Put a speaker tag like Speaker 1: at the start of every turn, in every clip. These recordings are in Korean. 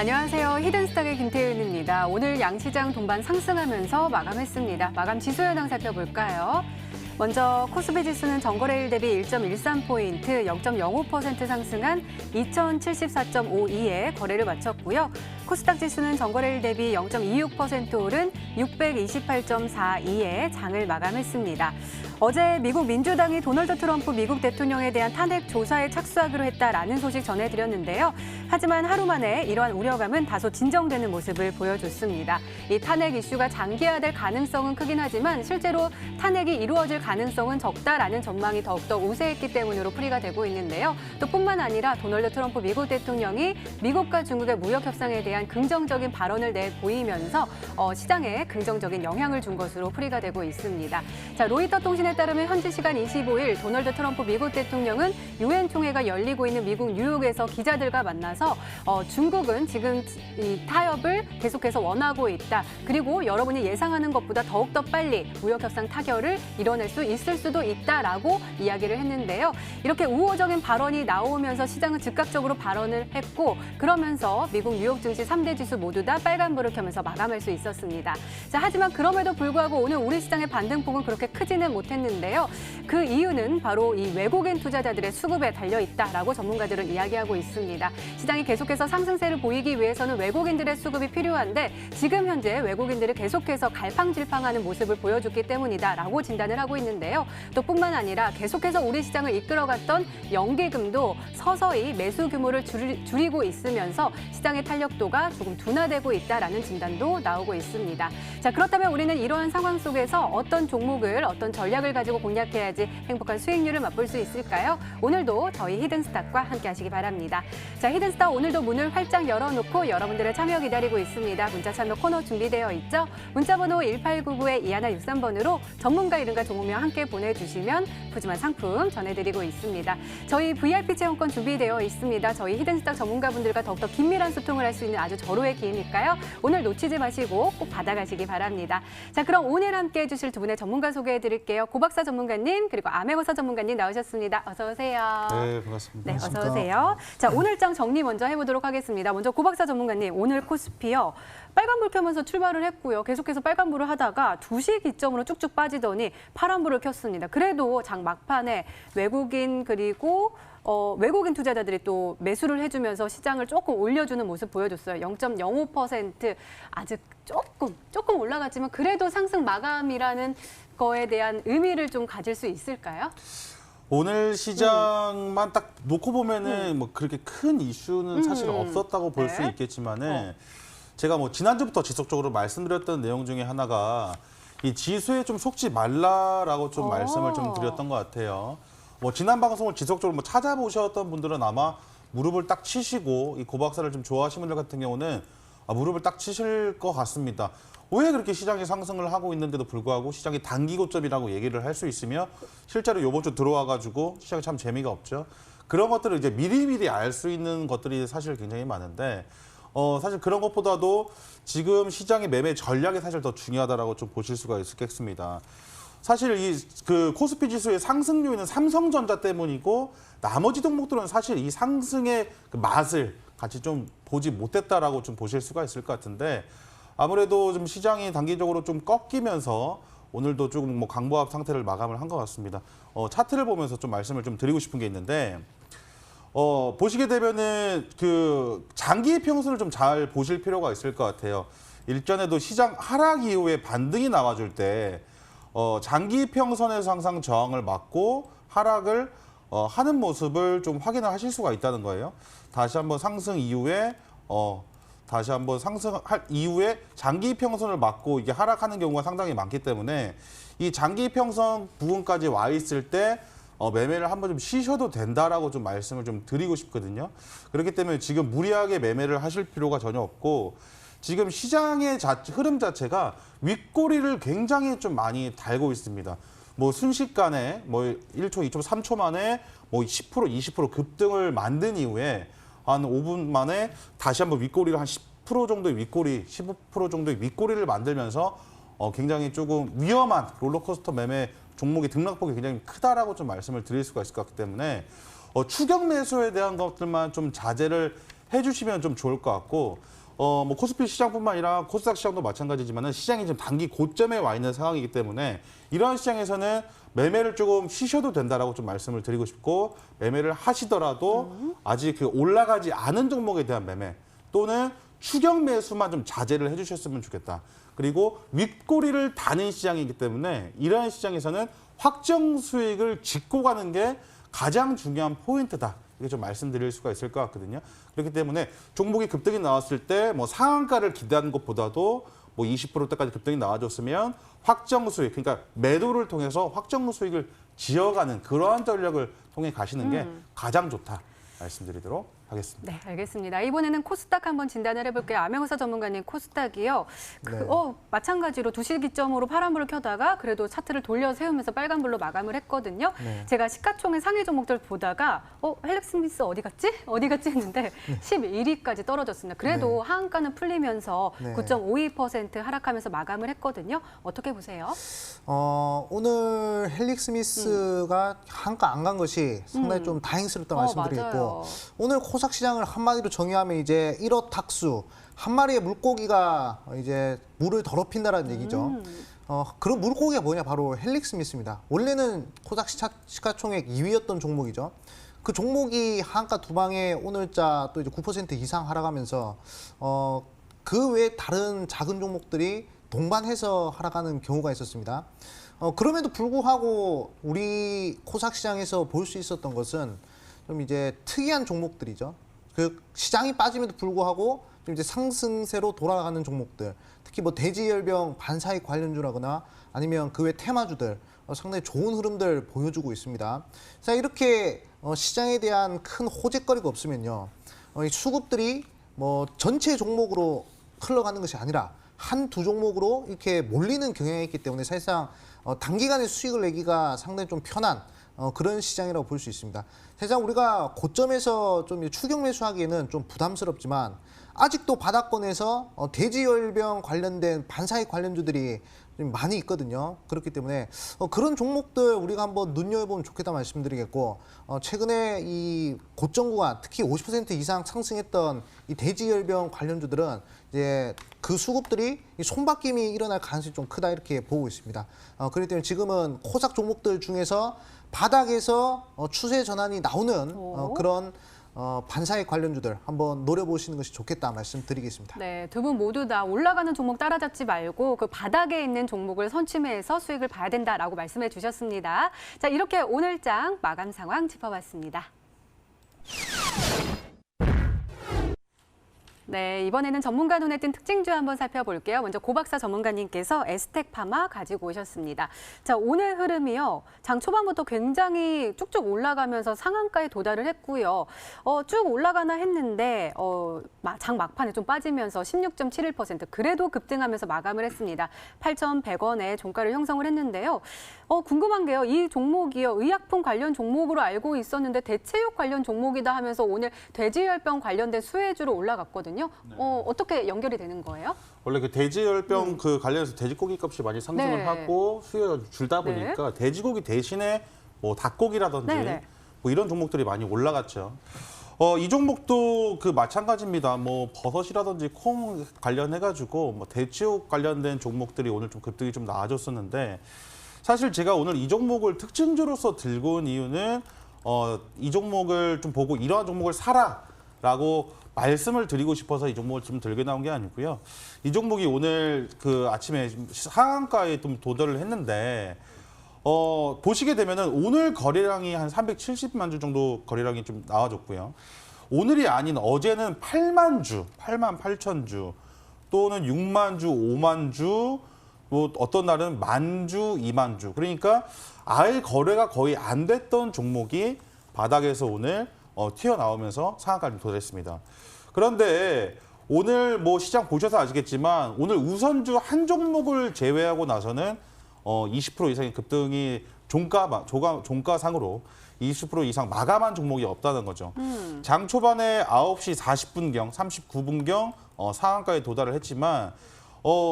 Speaker 1: 안녕하세요. 히든스탁의 김태윤입니다. 오늘 양시장 동반 상승하면서 마감했습니다. 마감 지수 현황 살펴볼까요? 먼저 코스피 지수는 전거래일 대비 1.13포인트, 0.05% 상승한 2074.52에 거래를 마쳤고요. 코스닥 지수는 전거래일 대비 0.26% 오른 628.42에 장을 마감했습니다. 어제 미국 민주당이 도널드 트럼프 미국 대통령에 대한 탄핵 조사에 착수하기로 했다라는 소식 전해드렸는데요. 하지만 하루 만에 이러한 우려감은 다소 진정되는 모습을 보여줬습니다. 이 탄핵 이슈가 장기화될 가능성은 크긴 하지만 실제로 탄핵이 이루어질 가능성은 적다라는 전망이 더욱더 우세했기 때문으로 풀이가 되고 있는데요. 또 뿐만 아니라 도널드 트럼프 미국 대통령이 미국과 중국의 무역 협상에 대한 긍정적인 발언을 내보이면서 시장에 긍정적인 영향을 준 것으로 풀이가 되고 있습니다. 자, 로이터 통신에 따르면 현지 시간 25일 도널드 트럼프 미국 대통령은 유엔 총회가 열리고 있는 미국 뉴욕에서 기자들과 만나서 중국은 지금 이 타협을 계속해서 원하고 있다. 그리고 여러분이 예상하는 것보다 더욱더 빨리 무역 협상 타결을 이뤄낼 수 있을 수도 있다라고 이야기를 했는데요. 이렇게 우호적인 발언이 나오면서 시장은 즉각적으로 발언을 했고 그러면서 미국 뉴욕 증시 3대 지수 모두 다 빨간불을 켜면서 마감할 수 있었습니다. 자, 하지만 그럼에도 불구하고 오늘 우리 시장의 반등폭은 그렇게 크지는 못했는데요. 그 이유는 바로 이 외국인 투자자들의 수급에 달려 있다라고 전문가들은 이야기하고 있습니다. 시장이 계속해서 상승세를 보이기 위해서는 외국인들의 수급이 필요한데 지금 현재 외국인들이 계속해서 갈팡질팡하는 모습을 보여줬기 때문이다라고 진단을 하고 있는데요. 또 뿐만 아니라 계속해서 우리 시장을 이끌어갔던 연기금도 서서히 매수 규모를 줄이고 있으면서 시장의 탄력도가 조금 둔화되고 있다라는 진단도 나오고 있습니다. 자, 그렇다면 우리는 이러한 상황 속에서 어떤 종목을 어떤 전략을 가지고 공략해야지 행복한 수익률을 맛볼 수 있을까요? 오늘도 저희 히든스탁과 함께 하시기 바랍니다. 자, 히든스탁 오늘도 문을 활짝 열어놓고 여러분들의 참여 기다리고 있습니다. 문자 참여 코너 준비되어 있죠? 문자번호 1899-2163번으로 전문가 이름과 종목명 함께 보내주시면 푸짐한 상품 전해드리고 있습니다. 저희 VIP 체험권 준비되어 있습니다. 저희 히든스탁 전문가분들과 더욱더 긴밀한 소통을 할 수 있는 아주 절호의 기회니까요. 오늘 놓치지 마시고 꼭 받아가시기 바랍니다. 자, 그럼 오늘 함께 해주실 두 분의 전문가 소개해드릴게요. 고박사 전문가님 그리고 암행어사 전문가님 나오셨습니다. 어서 오세요.
Speaker 2: 네, 반갑습니다.
Speaker 1: 네, 어서 오세요. 자, 오늘장 정리 먼저 해보도록 하겠습니다. 먼저 고박사 전문가님, 오늘 코스피요. 빨간불 켜면서 출발을 했고요. 계속해서 빨간불을 하다가 2시 기점으로 쭉쭉 빠지더니 파란불을 켰습니다. 그래도 장 막판에 외국인 그리고 외국인 투자자들이 또 매수를 해주면서 시장을 조금 올려주는 모습 보여줬어요. 0.05% 아직 조금 올라갔지만 그래도 상승 마감이라는 거에 대한 의미를 좀 가질 수 있을까요?
Speaker 2: 오늘 시장만 딱 놓고 보면은 뭐 그렇게 큰 이슈는 사실 없었다고 볼 수
Speaker 1: 네.
Speaker 2: 있겠지만은 제가 뭐 지난주부터 지속적으로 말씀드렸던 내용 중에 하나가 이 지수에 좀 속지 말라라고 좀 말씀을 좀 드렸던 것 같아요. 뭐 지난 방송을 지속적으로 뭐 찾아보셨던 분들은 아마 무릎을 딱 치시고 이 고박사를 좀 좋아하시는 분들 같은 경우는 무릎을 딱 치실 것 같습니다. 왜 그렇게 시장이 상승을 하고 있는데도 불구하고 시장이 단기 고점이라고 얘기를 할 수 있으며 실제로 이번 주 들어와가지고 시장이 참 재미가 없죠. 그런 것들을 이제 미리미리 알 수 있는 것들이 사실 굉장히 많은데 사실 그런 것보다도 지금 시장의 매매 전략이 사실 더 중요하다라고 좀 보실 수가 있겠습니다. 사실 그 코스피 지수의 상승 요인은 삼성전자 때문이고 나머지 종목들은 사실 이 상승의 그 맛을 같이 좀 보지 못했다라고 좀 보실 수가 있을 것 같은데 아무래도 좀 시장이 단기적으로 좀 꺾이면서 오늘도 조금 뭐 강보합 상태를 마감을 한 것 같습니다. 차트를 보면서 좀 말씀을 좀 드리고 싶은 게 있는데 보시게 되면은 그 장기 평선을 좀 잘 보실 필요가 있을 것 같아요. 일전에도 시장 하락 이후에 반등이 나와줄 때 장기 평선에서 항상 저항을 맞고 하락을 하는 모습을 좀 확인을 하실 수가 있다는 거예요. 다시 한번 상승 이후에 다시 한번 상승할 이후에 장기 평선을 맞고 이게 하락하는 경우가 상당히 많기 때문에 이 장기 평선 부분까지 와 있을 때 매매를 한번 좀 쉬셔도 된다라고 좀 말씀을 좀 드리고 싶거든요. 그렇기 때문에 지금 무리하게 매매를 하실 필요가 전혀 없고 지금 시장의 흐름 자체가 윗꼬리를 굉장히 좀 많이 달고 있습니다. 뭐 순식간에 뭐 1초, 2초, 3초 만에 뭐 10%, 20% 급등을 만든 이후에 한 5분 만에 다시 한번 윗꼬리를 한 10% 정도의 윗꼬리, 15% 정도의 윗꼬리를 만들면서 굉장히 조금 위험한 롤러코스터 매매 종목의 등락폭이 굉장히 크다라고 좀 말씀을 드릴 수가 있을 것 같기 때문에 추격 매수에 대한 것들만 좀 자제를 해주시면 좀 좋을 것 같고 뭐 코스피 시장뿐만 아니라 코스닥 시장도 마찬가지지만은 시장이 지금 단기 고점에 와 있는 상황이기 때문에 이러한 시장에서는 매매를 조금 쉬셔도 된다라고 좀 말씀을 드리고 싶고 매매를 하시더라도 아직 그 올라가지 않은 종목에 대한 매매 또는 추격 매수만 좀 자제를 해주셨으면 좋겠다. 그리고 윗꼬리를 다는 시장이기 때문에 이러한 시장에서는 확정 수익을 짓고 가는 게 가장 중요한 포인트다. 이게 좀 말씀드릴 수가 있을 것 같거든요. 그렇기 때문에 종목이 급등이 나왔을 때 뭐 상한가를 기대하는 것보다도 뭐 20%대까지 급등이 나와줬으면 확정 수익, 그러니까 매도를 통해서 확정 수익을 지어가는 그러한 전략을 통해 가시는 게 가장 좋다 말씀드리도록 하겠습니다.
Speaker 1: 네, 알겠습니다. 이번에는 코스닥 한번 진단을 해볼게요. 암행어사 전문가님 코스닥이요.
Speaker 3: 네.
Speaker 1: 마찬가지로 2시 기점으로 파란불을 켜다가 그래도 차트를 돌려 세우면서 빨간불로 마감을 했거든요.
Speaker 3: 네.
Speaker 1: 제가 시가총액 상위 종목들 보다가 헬릭스미스 어디 갔지? 어디 갔지? 했는데 11위까지 떨어졌습니다. 그래도 하한가는 풀리면서
Speaker 3: 네.
Speaker 1: 9.52% 하락하면서 마감을 했거든요. 어떻게 보세요?
Speaker 3: 오늘 헬릭스미스가 한가 안 간 것이 상당히 좀 다행스럽다 말씀드리겠고
Speaker 1: 맞아요.
Speaker 3: 오늘 코스닥 시장을 한마디로 정의하면 이제 1호 탁수 한 마리의 물고기가 이제 물을 더럽힌다라는 얘기죠. 그런 물고기가 뭐냐 바로 헬릭스미스입니다. 원래는 코스닥 시가총액 2위였던 종목이죠. 그 종목이 한가 두 방에 오늘자 또 이제 9% 이상 하락하면서 그 외에 다른 작은 종목들이 동반해서 하락하는 경우가 있었습니다. 그럼에도 불구하고 우리 코스닥 시장에서 볼 수 있었던 것은 좀 이제 특이한 종목들이죠. 그 시장이 빠짐에도 불구하고 좀 이제 상승세로 돌아가는 종목들, 특히 뭐 대지열병 반사익 관련주라거나 아니면 그 외 테마주들 상당히 좋은 흐름들 보여주고 있습니다. 자, 이렇게 시장에 대한 큰 호재거리가 없으면요, 이 수급들이 뭐 전체 종목으로 흘러가는 것이 아니라 한 두 종목으로 이렇게 몰리는 경향이 있기 때문에 사실상 단기간에 수익을 내기가 상당히 좀 편한 그런 시장이라고 볼 수 있습니다. 사실상 우리가 고점에서 좀 추격 매수하기에는 좀 부담스럽지만 아직도 바닥권에서 대지열병 관련된 반사익 관련주들이 좀 많이 있거든요. 그렇기 때문에 그런 종목들 우리가 한번 눈여겨보면 좋겠다 말씀드리겠고 최근에 이 고점 구간 특히 50% 이상 상승했던 이 대지열병 관련주들은 이제 그 수급들이 손바뀜이 일어날 가능성이 좀 크다 이렇게 보고 있습니다. 그렇기 때문에 지금은 코스닥 종목들 중에서 바닥에서 추세 전환이 나오는 그런 반사익 관련주들 한번 노려보시는 것이 좋겠다 말씀드리겠습니다.
Speaker 1: 네, 두 분 모두 다 올라가는 종목 따라잡지 말고 그 바닥에 있는 종목을 선취매해서 수익을 봐야 된다라고 말씀해 주셨습니다. 자, 이렇게 오늘장 마감 상황 짚어봤습니다. 네, 이번에는 전문가 눈에 띈 특징주 한번 살펴볼게요. 먼저 고박사 전문가님께서 에스텍 파마 가지고 오셨습니다. 자, 오늘 흐름이요. 장 초반부터 굉장히 쭉쭉 올라가면서 상한가에 도달을 했고요. 쭉 올라가나 했는데 장 막판에 좀 빠지면서 16.71% 그래도 급등하면서 마감을 했습니다. 8,100원에 종가를 형성을 했는데요. 궁금한 게요. 이 종목이요. 의약품 관련 종목으로 알고 있었는데 대체육 관련 종목이다 하면서 오늘 돼지열병 관련된 수혜주로 올라갔거든요. 어떻게 연결이 되는 거예요?
Speaker 2: 원래 그 돼지열병 그 관련해서 돼지고기 값이 많이 상승을
Speaker 1: 네.
Speaker 2: 하고 수요가 줄다 보니까 돼지고기 대신에 뭐 닭고기라든지
Speaker 1: 네네.
Speaker 2: 뭐 이런 종목들이 많이 올라갔죠. 이 종목도 그 마찬가지입니다. 뭐 버섯이라든지 콩 관련해가지고 뭐 대체육 관련된 종목들이 오늘 좀 급등이 좀 나아졌었는데 사실 제가 오늘 이 종목을 특징주로서 들고 온 이유는 이 종목을 좀 보고 이러한 종목을 사라라고 말씀을 드리고 싶어서 이 종목을 좀 들고 나온 게 아니고요. 이 종목이 오늘 그 아침에 상한가에 좀 도달을 했는데 보시게 되면은 오늘 거래량이 한 370만 주 정도 거래량이 좀 나와줬고요. 오늘이 아닌 어제는 8만 주, 8만 8천 주 또는 6만 주, 5만 주, 뭐 어떤 날은 1만 주, 2만 주. 그러니까 아예 거래가 거의 안 됐던 종목이 바닥에서 오늘 튀어나오면서 상한가를 도달했습니다. 그런데 오늘 뭐 시장 보셔서 아시겠지만 오늘 우선주 한 종목을 제외하고 나서는 20% 이상의 급등이 종가상으로 20% 이상 마감한 종목이 없다는 거죠. 장 초반에 9시 40분경, 39분경 상한가에 도달을 했지만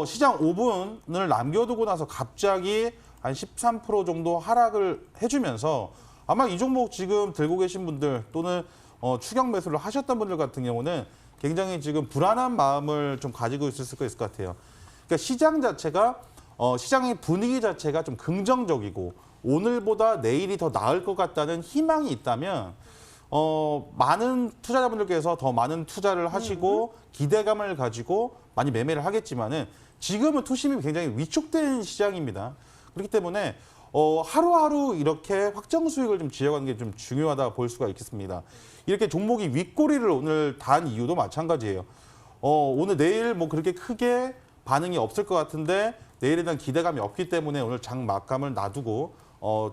Speaker 2: 시장 5분을 남겨두고 나서 갑자기 한 13% 정도 하락을 해주면서 아마 이 종목 지금 들고 계신 분들 또는 추격 매수를 하셨던 분들 같은 경우는 굉장히 지금 불안한 마음을 좀 가지고 있을 수 있을 것 같아요. 그러니까 시장 자체가 시장의 분위기 자체가 좀 긍정적이고 오늘보다 내일이 더 나을 것 같다는 희망이 있다면 많은 투자자분들께서 더 많은 투자를 하시고 기대감을 가지고 많이 매매를 하겠지만은 지금은 투심이 굉장히 위축된 시장입니다. 그렇기 때문에 하루하루 이렇게 확정 수익을 좀 지어가는 게 좀 중요하다 볼 수가 있겠습니다. 이렇게 종목이 윗꼬리를 오늘 단 이유도 마찬가지예요. 오늘 내일 뭐 그렇게 크게 반응이 없을 것 같은데 내일에 대한 기대감이 없기 때문에 오늘 장 막감을 놔두고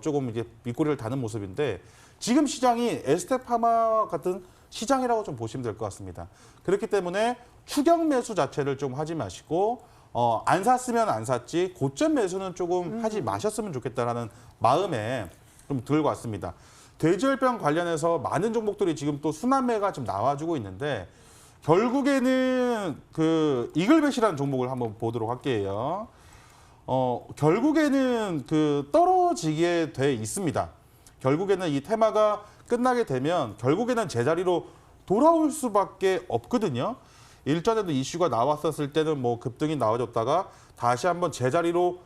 Speaker 2: 조금 이제 윗꼬리를 다는 모습인데 지금 시장이 에스테파마 같은 시장이라고 좀 보시면 될 것 같습니다. 그렇기 때문에 추격 매수 자체를 좀 하지 마시고 안 샀으면 안 샀지 고점 매수는 조금 하지 마셨으면 좋겠다라는 마음에 좀 들고 왔습니다. 돼지열병 관련해서 많은 종목들이 지금 또 순환매가 좀 나와주고 있는데 결국에는 그 이글벳이라는 종목을 한번 보도록 할게요. 결국에는 그 떨어지게 돼 있습니다. 결국에는 이 테마가 끝나게 되면 결국에는 제자리로 돌아올 수밖에 없거든요. 일전에도 이슈가 나왔었을 때는 뭐 급등이 나와줬다가 다시 한번 제자리로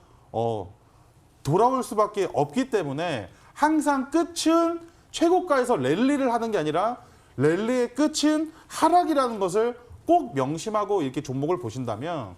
Speaker 2: 돌아올 수밖에 없기 때문에 항상 끝은 최고가에서 랠리를 하는 게 아니라 랠리의 끝은 하락이라는 것을 꼭 명심하고 이렇게 종목을 보신다면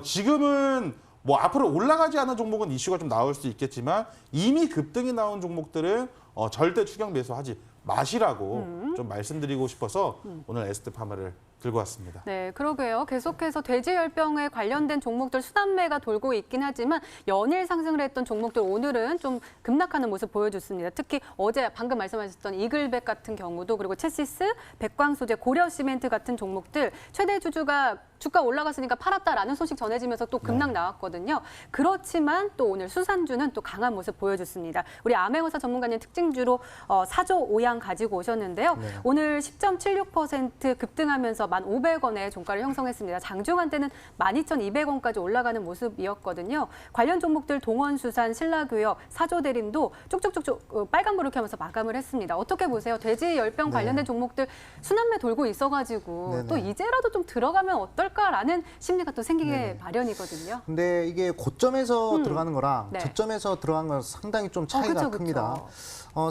Speaker 2: 지금은 뭐 앞으로 올라가지 않은 종목은 이슈가 좀 나올 수 있겠지만 이미 급등이 나온 종목들은 절대 추격 매수하지 마시라고 좀 말씀드리고 싶어서 오늘 에스테파마를 들고 왔습니다.
Speaker 1: 네, 그러게요. 계속해서 돼지열병에 관련된 종목들 순환매가 돌고 있긴 하지만 연일 상승을 했던 종목들 오늘은 좀 급락하는 모습 보여줬습니다. 특히 어제 방금 말씀하셨던 이글벳 같은 경우도 그리고 체시스, 백광소재, 고려시멘트 같은 종목들 최대 주가 올라갔으니까 팔았다라는 소식 전해지면서 또 급락 나왔거든요. 그렇지만 또 오늘 수산주는 또 강한 모습 보여줬습니다. 우리 암행어사 전문가님 특징주로 사조 오양 가지고 오셨는데요.
Speaker 3: 네.
Speaker 1: 오늘 10.76% 급등하면서 1,500원의 종가를 형성했습니다. 장중한 때는 12,200원까지 올라가는 모습이었거든요. 관련 종목들 동원수산, 신라교역, 사조대림도 쭉쭉쭉쭉 빨간불을 켜면서 마감을 했습니다. 어떻게 보세요? 돼지열병 관련된 종목들 순환매 돌고 있어가지고
Speaker 3: 네네.
Speaker 1: 또 이제라도 좀 들어가면 어떨까라는 심리가 또 생기게 마련이거든요.
Speaker 3: 근데 이게 고점에서 들어가는 거랑
Speaker 1: 네.
Speaker 3: 저점에서 들어가는 거랑 상당히 좀 차이가
Speaker 1: 그쵸,
Speaker 3: 큽니다.
Speaker 1: 그쵸.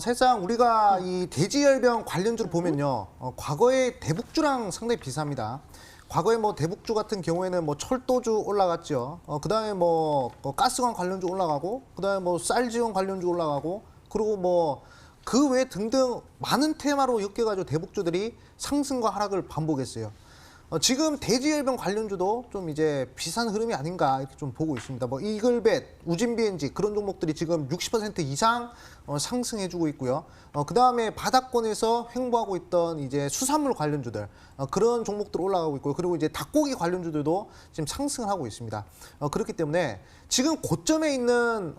Speaker 3: 사실상 우리가 이 돼지열병 관련주를 보면요, 과거의 대북주랑 상당히 비슷합니다. 과거에 뭐 대북주 같은 경우에는 뭐 철도주 올라갔죠. 그다음에 뭐 가스관 관련주 올라가고, 그다음에 뭐 쌀지원 관련주 올라가고, 그리고 뭐 그 외 등등 많은 테마로 엮여가지고 대북주들이 상승과 하락을 반복했어요. 지금 돼지열병 관련주도 좀 이제 비슷한 흐름이 아닌가 이렇게 좀 보고 있습니다. 뭐 이글벳, 우진비엔지 그런 종목들이 지금 60% 이상 상승해주고 있고요. 그 다음에 바닥권에서 횡보하고 있던 이제 수산물 관련주들 그런 종목들 올라가고 있고요. 그리고 이제 닭고기 관련주들도 지금 상승을 하고 있습니다. 그렇기 때문에 지금 고점에 있는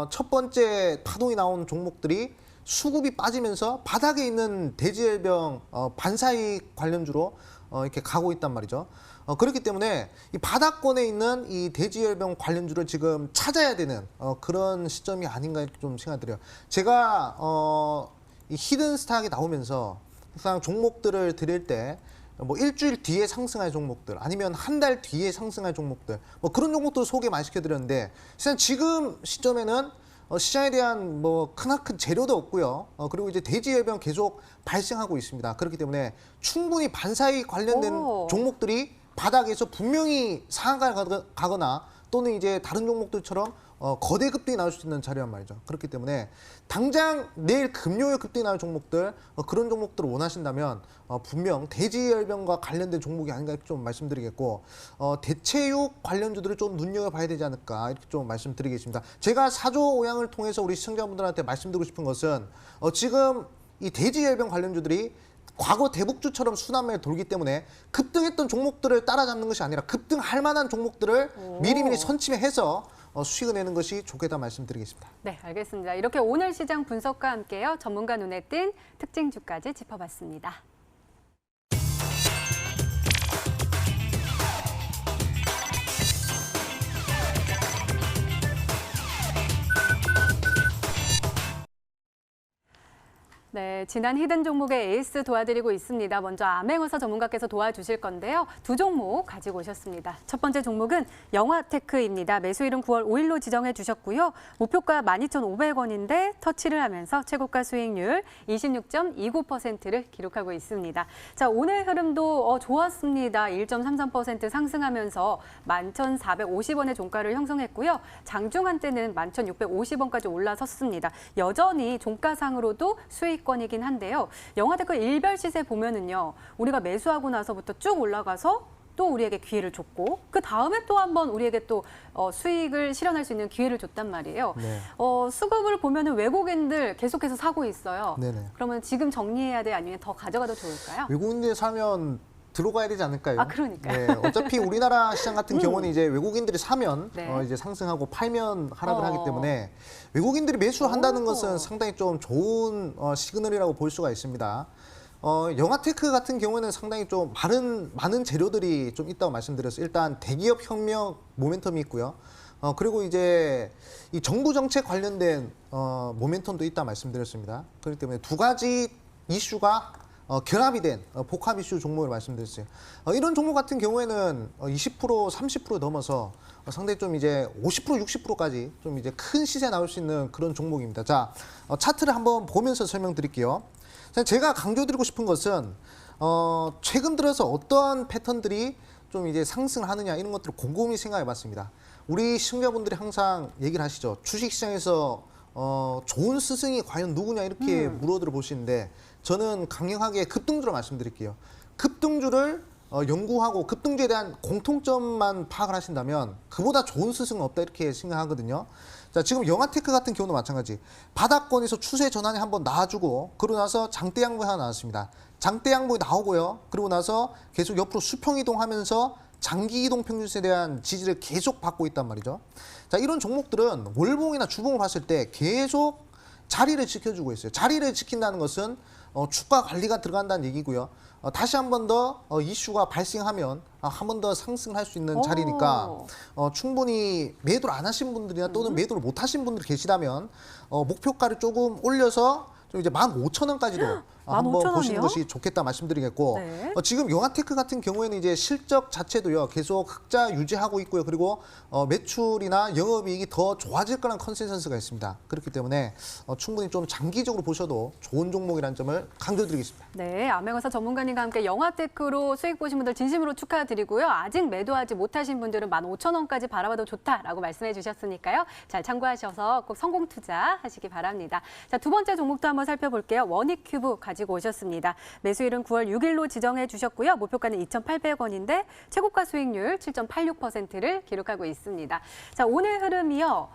Speaker 3: 첫 번째 파동이 나온 종목들이 수급이 빠지면서 바닥에 있는 돼지열병 반사이익 관련주로 이렇게 가고 있단 말이죠. 그렇기 때문에 이 바닥권에 있는 이 돼지열병 관련주를 지금 찾아야 되는 그런 시점이 아닌가 이렇게 좀 생각이 들어요. 제가 이 히든 스탁이 나오면서 항상 종목들을 드릴 때 뭐 일주일 뒤에 상승할 종목들 아니면 한 달 뒤에 상승할 종목들 뭐 그런 종목들 소개 많이 시켜드렸는데 지금 시점에는 시장에 대한 뭐 크나큰 재료도 없고요. 그리고 이제 돼지열병 계속 발생하고 있습니다. 그렇기 때문에 충분히 반사이익 관련된 종목들이 바닥에서 분명히 상한가를 가거나 또는 이제 다른 종목들처럼 거대 급등이 나올 수 있는 자리란 말이죠. 그렇기 때문에 당장 내일 금요일 급등이 나올 종목들 그런 종목들을 원하신다면 분명 돼지열병과 관련된 종목이 아닌가 이렇게 좀 말씀드리겠고 대체육 관련주들을 좀 눈여겨봐야 되지 않을까 이렇게 좀 말씀드리겠습니다. 제가 사조 오양을 통해서 우리 시청자분들한테 말씀드리고 싶은 것은 지금 이 돼지열병 관련주들이 과거 대북주처럼 순환매를 돌기 때문에 급등했던 종목들을 따라잡는 것이 아니라 급등할 만한 종목들을 미리미리 선침해서 수익을 내는 것이 좋겠다 말씀드리겠습니다.
Speaker 1: 네, 알겠습니다. 이렇게 오늘 시장 분석과 함께요. 전문가 눈에 띈 특징주까지 짚어봤습니다. 네, 지난 히든 종목의 에이스 도와드리고 있습니다. 먼저 암행어사 전문가께서 도와주실 건데요. 두 종목 가지고 오셨습니다. 첫 번째 종목은 영화테크입니다. 매수일은 9월 5일로 지정해 주셨고요. 목표가 12,500원인데 터치를 하면서 최고가 수익률 26.29%를 기록하고 있습니다. 자, 오늘 흐름도 좋았습니다. 1.33% 상승하면서 11,450원의 종가를 형성했고요. 장중한 때는 11,650원까지 올라섰습니다. 여전히 종가상으로도 수익권이긴 한데요. 영화테크 일별 시세 보면은요, 우리가 매수하고 나서부터 쭉 올라가서 또 우리에게 기회를 줬고 그 다음에 또 한번 우리에게 또 수익을 실현할 수 있는 기회를 줬단 말이에요.
Speaker 3: 네.
Speaker 1: 수급을 보면은 외국인들 계속해서 사고 있어요.
Speaker 3: 네네.
Speaker 1: 그러면 지금 정리해야 돼 아니면 더 가져가도 좋을까요?
Speaker 3: 외국인들 사면 들어가야 되지 않을까요?
Speaker 1: 아, 그러니까요.
Speaker 3: 네, 어차피 우리나라 시장 같은 경우는 이제 외국인들이 사면
Speaker 1: 네.
Speaker 3: 이제 상승하고 팔면 하락을 하기 때문에 외국인들이 매수한다는 것은 상당히 좀 좋은 시그널이라고 볼 수가 있습니다. 영화테크 같은 경우는 상당히 좀 많은 재료들이 좀 있다고 말씀드렸어요. 일단 대기업 혁명 모멘텀이 있고요. 그리고 이제 이 정부 정책 관련된 모멘텀도 있다 말씀드렸습니다. 그렇기 때문에 두 가지 이슈가 결합이 된 복합 이슈 종목을 말씀드렸어요. 이런 종목 같은 경우에는 20%, 30% 넘어서 상당히 좀 이제 50%, 60%까지 좀 이제 큰 시세 나올 수 있는 그런 종목입니다. 자, 차트를 한번 보면서 설명드릴게요. 제가 강조드리고 싶은 것은 최근 들어서 어떠한 패턴들이 좀 이제 상승하느냐 이런 것들을 곰곰이 생각해봤습니다. 우리 시청자분들이 항상 얘기를 하시죠. 주식시장에서 좋은 스승이 과연 누구냐 이렇게 물어들어 보시는데 저는 강력하게 급등주로 말씀드릴게요. 급등주를 연구하고 급등주에 대한 공통점만 파악을 하신다면 그보다 좋은 스승은 없다 이렇게 생각하거든요. 자, 지금 영화테크 같은 경우도 마찬가지. 바닥권에서 추세 전환이 한번 나와주고 그러고 나서 장대 양봉이 하나 나왔습니다. 장대 양봉이 나오고요. 그리고 나서 계속 옆으로 수평 이동하면서 장기 이동 평균선에 대한 지지를 계속 받고 있단 말이죠. 자, 이런 종목들은 월봉이나 주봉을 봤을 때 계속 자리를 지켜주고 있어요. 자리를 지킨다는 것은 주가 관리가 들어간다는 얘기고요. 다시 한 번 더 이슈가 발생하면 한 번 더 상승할 수 있는 자리니까 충분히 매도를 안 하신 분들이나 또는 매도를 못 하신 분들이 계시다면 목표가를 조금 올려서 좀 이제 15,000원까지도 한번
Speaker 1: 15,000원 이요?
Speaker 3: 보시는 것이 좋겠다 말씀드리겠고
Speaker 1: 네.
Speaker 3: 지금 영화테크 같은 경우에는 이제 실적 자체도요 계속 흑자 유지하고 있고요. 그리고 매출이나 영업이익이 더 좋아질 거라는 컨센서스가 있습니다. 그렇기 때문에 충분히 좀 장기적으로 보셔도 좋은 종목이라는 점을 강조드리겠습니다.
Speaker 1: 네, 암행어사 전문가님과 함께 영화테크로 수익 보신 분들 진심으로 축하드리고요. 아직 매도하지 못하신 분들은 15,000원까지 바라봐도 좋다라고 말씀해 주셨으니까요. 잘 참고하셔서 꼭 성공 투자하시기 바랍니다. 자, 두 번째 종목도 한번 살펴볼게요. 원익큐브 가지고 오셨습니다. 매수일은 9월 6일로 지정해 주셨고요. 목표가는 2,800원인데 최고가 수익률 7.86%를 기록하고 있습니다. 자, 오늘 흐름이요.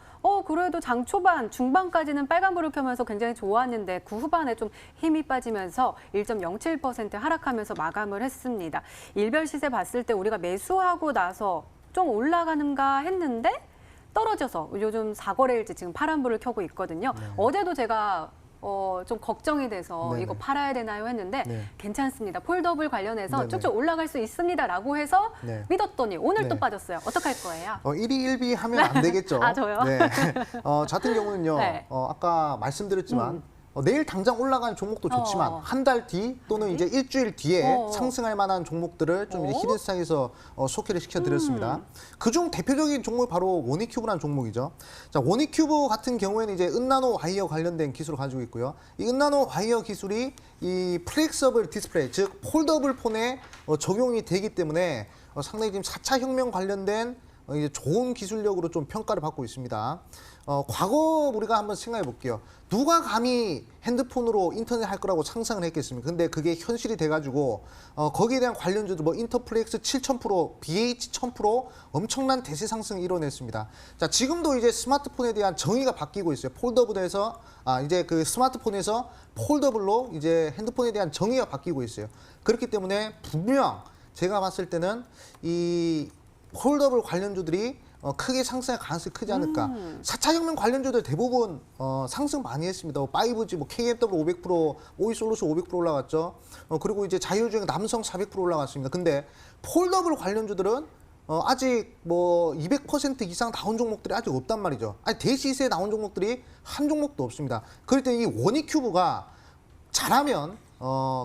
Speaker 1: 그래도 장 초반, 중반까지는 빨간불을 켜면서 굉장히 좋았는데 그 후반에 좀 힘이 빠지면서 1.07% 하락하면서 마감을 했습니다. 일별 시세 봤을 때 우리가 매수하고 나서 좀 올라가는가 했는데 떨어져서 요즘 4거래일째 지금 파란불을 켜고 있거든요.
Speaker 3: 네.
Speaker 1: 어제도 제가 좀 걱정이 돼서
Speaker 3: 네네.
Speaker 1: 이거 팔아야 되나요 했는데
Speaker 3: 네.
Speaker 1: 괜찮습니다. 폴더블 관련해서
Speaker 3: 네네.
Speaker 1: 쭉쭉 올라갈 수 있습니다라고 해서
Speaker 3: 네.
Speaker 1: 믿었더니 오늘 또
Speaker 3: 네.
Speaker 1: 빠졌어요. 어떡할 거예요?
Speaker 3: 1위 1비 하면 안 되겠죠.
Speaker 1: 아, 저요?
Speaker 3: 네. 저 같은 경우는요.
Speaker 1: 네.
Speaker 3: 아까 말씀드렸지만 내일 당장 올라간 종목도 좋지만 한 달 뒤 또는 이제 일주일 뒤에 상승할 만한 종목들을 좀 이제 히든스탁에서 소개를 시켜드렸습니다. 그중 대표적인 종목이 바로 원익큐브라는 종목이죠. 자, 원익큐브 같은 경우에는 이제 은나노 와이어 관련된 기술을 가지고 있고요. 이 은나노 와이어 기술이 이 플렉서블 디스플레이, 즉 폴더블 폰에 적용이 되기 때문에 상당히 지금 4차 혁명 관련된 이제 좋은 기술력으로 좀 평가를 받고 있습니다. 과거 우리가 한번 생각해 볼게요. 누가 감히 핸드폰으로 인터넷 할 거라고 상상을 했겠습니까? 근데 그게 현실이 돼가지고 거기에 대한 관련주도 뭐 인터플렉스 7,000%, BH 1,000% 엄청난 대세 상승을 이뤄냈습니다. 자, 지금도 이제 스마트폰에 대한 정의가 바뀌고 있어요. 폴더블에서 이제 그 스마트폰에서 폴더블로 이제 핸드폰에 대한 정의가 바뀌고 있어요. 그렇기 때문에 분명 제가 봤을 때는 이 폴더블 관련주들이 크게 상승할 가능성이 크지 않을까. 4차 혁명 관련주들 대부분 상승 많이 했습니다. 5G, KFW 500%, 오이솔루션 500% 올라갔죠. 그리고 이제 자율주행 남성 400% 올라갔습니다. 근데 폴더블 관련주들은 아직 뭐 200% 이상 나온 종목들이 아직 없단 말이죠. 아니 대시세에 나온 종목들이 한 종목도 없습니다. 그럴 때 이 원익큐브가 잘하면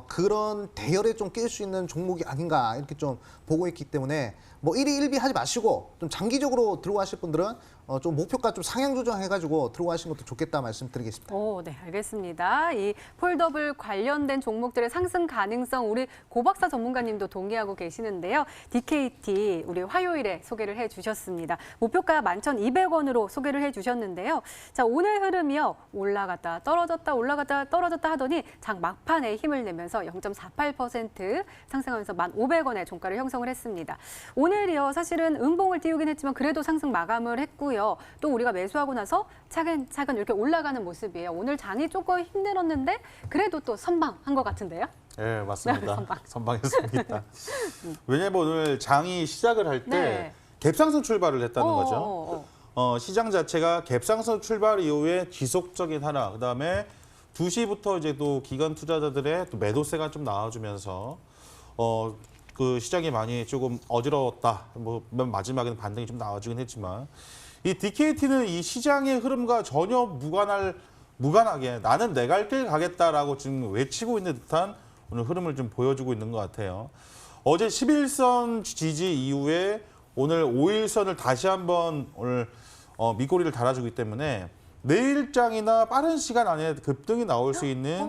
Speaker 3: 그런 대열에 좀 낄 수 있는 종목이 아닌가 이렇게 좀 보고 있기 때문에 뭐 1위 1비 하지 마시고 좀 장기적으로 들고 가실 분들은 좀 목표가 좀 상향 조정해가지고 들고 가시는 것도 좋겠다 말씀드리겠습니다.
Speaker 1: 오, 네, 알겠습니다. 이 폴더블 관련된 종목들의 상승 가능성 우리 고박사 전문가님도 동의하고 계시는데요. DKT 우리 화요일에 소개를 해주셨습니다. 목표가 11,200원으로 소개를 해주셨는데요. 자, 오늘 흐름이요. 올라갔다 떨어졌다 올라갔다 떨어졌다 하더니 장 막판에 힘을 내면서 0.48% 상승하면서 1,500원의 종가를 형성을 했습니다. 오늘이요. 사실은 음봉을 띄우긴 했지만 그래도 상승 마감을 했고요. 또 우리가 매수하고 나서 차근차근 이렇게 올라가는 모습이에요. 오늘 장이 조금 힘들었는데 그래도 또 선방한 것 같은데요.
Speaker 2: 네, 맞습니다.
Speaker 1: 선방.
Speaker 2: 선방했습니다. 왜냐면 오늘 장이 시작을 할 때
Speaker 1: 네.
Speaker 2: 갭상승 출발을 했다는 거죠. 시장 자체가 갭상승 출발 이후에 지속적인 하락, 그다음에 2시부터 이제 또 기관 투자자들의 또 매도세가 좀 나와주면서 그 시장이 많이 조금 어지러웠다. 뭐 마지막에는 반등이 좀 나와주긴 했지만 이 DKT는 이 시장의 흐름과 전혀 무관하게 나는 내 갈 길 가겠다라고 지금 외치고 있는 듯한 오늘 흐름을 좀 보여주고 있는 것 같아요. 어제 11선 지지 이후에 오늘 5일선을 다시 한번 오늘 밑꼬리를 달아주기 때문에 내일장이나 빠른 시간 안에 급등이 나올 수 있는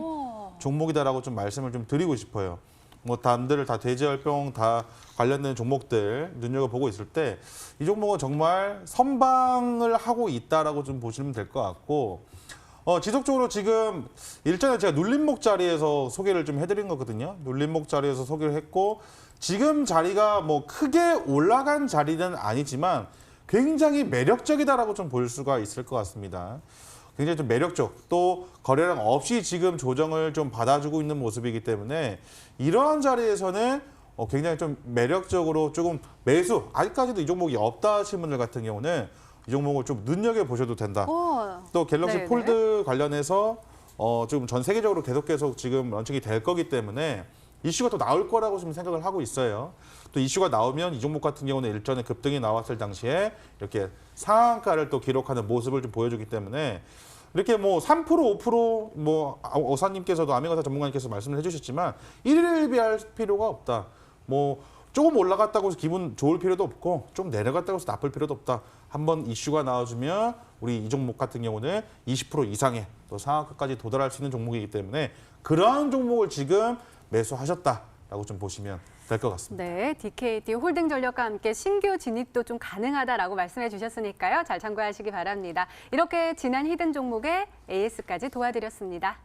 Speaker 2: 종목이다라고 좀 말씀을 좀 드리고 싶어요. 뭐 남들을 다 돼지열병 다 관련된 종목들 눈여겨보고 있을 때 이 종목은 정말 선방을 하고 있다라고 좀 보시면 될 것 같고 지속적으로 지금 일전에 제가 눌림목 자리에서 소개를 좀 해드린 거거든요. 눌림목 자리에서 소개를 했고 지금 자리가 뭐 크게 올라간 자리는 아니지만 굉장히 매력적이다라고 좀 볼 수가 있을 것 같습니다. 굉장히 좀 매력적, 또 거래량 없이 지금 조정을 좀 받아주고 있는 모습이기 때문에 이러한 자리에서는 굉장히 좀 매력적으로 조금 매수, 아직까지도 이 종목이 없다 하시는 분들 같은 경우는 이 종목을 좀 눈여겨보셔도 된다. 또 갤럭시
Speaker 1: 네네.
Speaker 2: 폴드 관련해서 지금 전 세계적으로 계속 지금 런칭이 될 거기 때문에 이슈가 또 나올 거라고 좀 생각을 하고 있어요. 또 이슈가 나오면 이 종목 같은 경우는 일전에 급등이 나왔을 당시에 이렇게 상한가를 또 기록하는 모습을 좀 보여주기 때문에 이렇게 뭐 3% 5% 뭐 어사님께서도 아미가사 전문가님께서 말씀을 해주셨지만 일일비할 필요가 없다. 뭐 조금 올라갔다고 해서 기분 좋을 필요도 없고 좀 내려갔다고 해서 나쁠 필요도 없다. 한번 이슈가 나와주면 우리 이 종목 같은 경우는 20% 이상의 또 상한가까지 도달할 수 있는 종목이기 때문에 그러한 종목을 지금 매수하셨다라고 좀 보시면 될 것 같습니다.
Speaker 1: 네, DKT 홀딩 전력과 함께 신규 진입도 좀 가능하다라고 말씀해 주셨으니까요. 잘 참고하시기 바랍니다. 이렇게 지난 히든 종목의 AS까지 도와드렸습니다.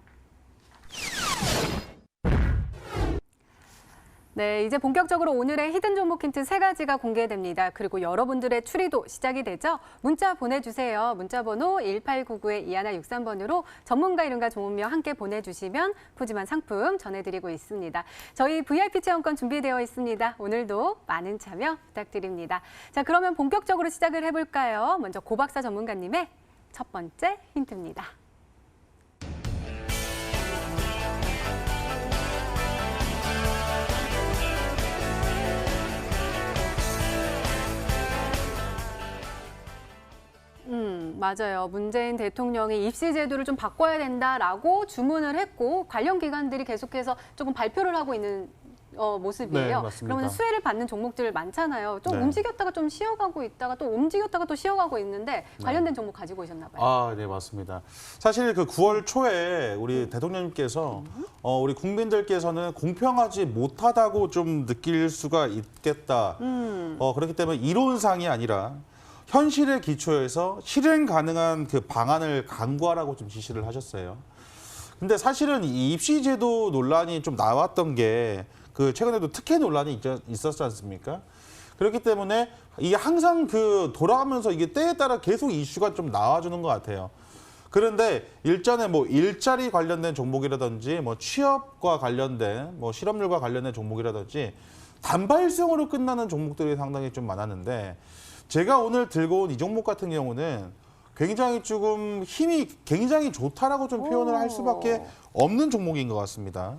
Speaker 1: 네, 이제 본격적으로 오늘의 히든 종목 힌트 3가지가 공개됩니다. 그리고 여러분들의 추리도 시작이 되죠. 문자 보내주세요. 문자 번호 1899-2163번으로 전문가 이름과 종목명 함께 보내주시면 푸짐한 상품 전해드리고 있습니다. 저희 VIP 체험권 준비되어 있습니다. 오늘도 많은 참여 부탁드립니다. 자, 그러면 본격적으로 시작을 해볼까요? 먼저 고박사 전문가님의 첫 번째 힌트입니다. 맞아요. 문재인 대통령이 입시 제도를 좀 바꿔야 된다라고 주문을 했고 관련 기관들이 계속해서 조금 발표를 하고 있는 모습이에요.
Speaker 2: 네, 맞습니다.
Speaker 1: 그러면 수혜를 받는 종목들 많잖아요. 좀
Speaker 2: 네.
Speaker 1: 움직였다가 좀 쉬어가고 있다가 또 움직였다가 또 쉬어가고 있는데 관련된 종목 가지고 오셨나 봐요.
Speaker 2: 아, 네, 맞습니다. 사실 그 9월 초에 우리 대통령님께서 우리 국민들께서는 공평하지 못하다고 좀 느낄 수가 있겠다. 그렇기 때문에 이론상이 아니라 현실에 기초해서 실행 가능한 그 방안을 강구하라고 좀 지시를 하셨어요. 근데 사실은 이 입시제도 논란이 좀 나왔던 게 그 최근에도 특혜 논란이 있었지 않습니까? 그렇기 때문에 이게 항상 그 돌아가면서 이게 때에 따라 계속 이슈가 좀 나와주는 것 같아요. 그런데 일전에 뭐 일자리 관련된 종목이라든지 뭐 취업과 관련된 뭐 실업률과 관련된 종목이라든지 단발성으로 끝나는 종목들이 상당히 좀 많았는데 제가 오늘 들고 온 이 종목 같은 경우는 굉장히 조금 힘이 굉장히 좋다라고 좀 표현을 할 수밖에 없는 종목인 것 같습니다.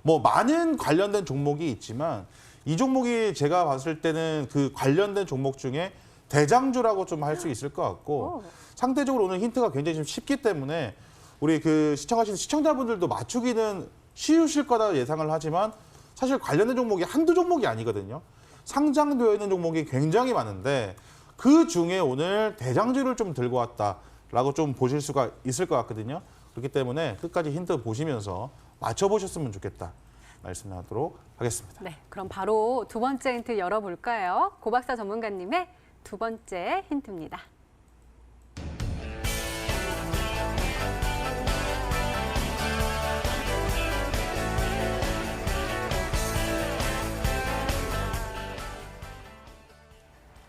Speaker 2: 뭐 많은 관련된 종목이 있지만 이 종목이 제가 봤을 때는 그 관련된 종목 중에 대장주라고 좀 할 수 있을 것 같고 상대적으로 오늘 힌트가 굉장히 좀 쉽기 때문에 우리 그 시청하시는 시청자분들도 맞추기는 쉬우실 거다 예상을 하지만 사실 관련된 종목이 한두 종목이 아니거든요. 상장되어 있는 종목이 굉장히 많은데 그 중에 오늘 대장주를 좀 들고 왔다라고 좀 보실 수가 있을 것 같거든요. 그렇기 때문에 끝까지 힌트 보시면서 맞춰보셨으면 좋겠다 말씀하도록 하겠습니다.
Speaker 1: 네, 그럼 바로 두 번째 힌트 열어볼까요? 고박사 전문가님의 두 번째 힌트입니다.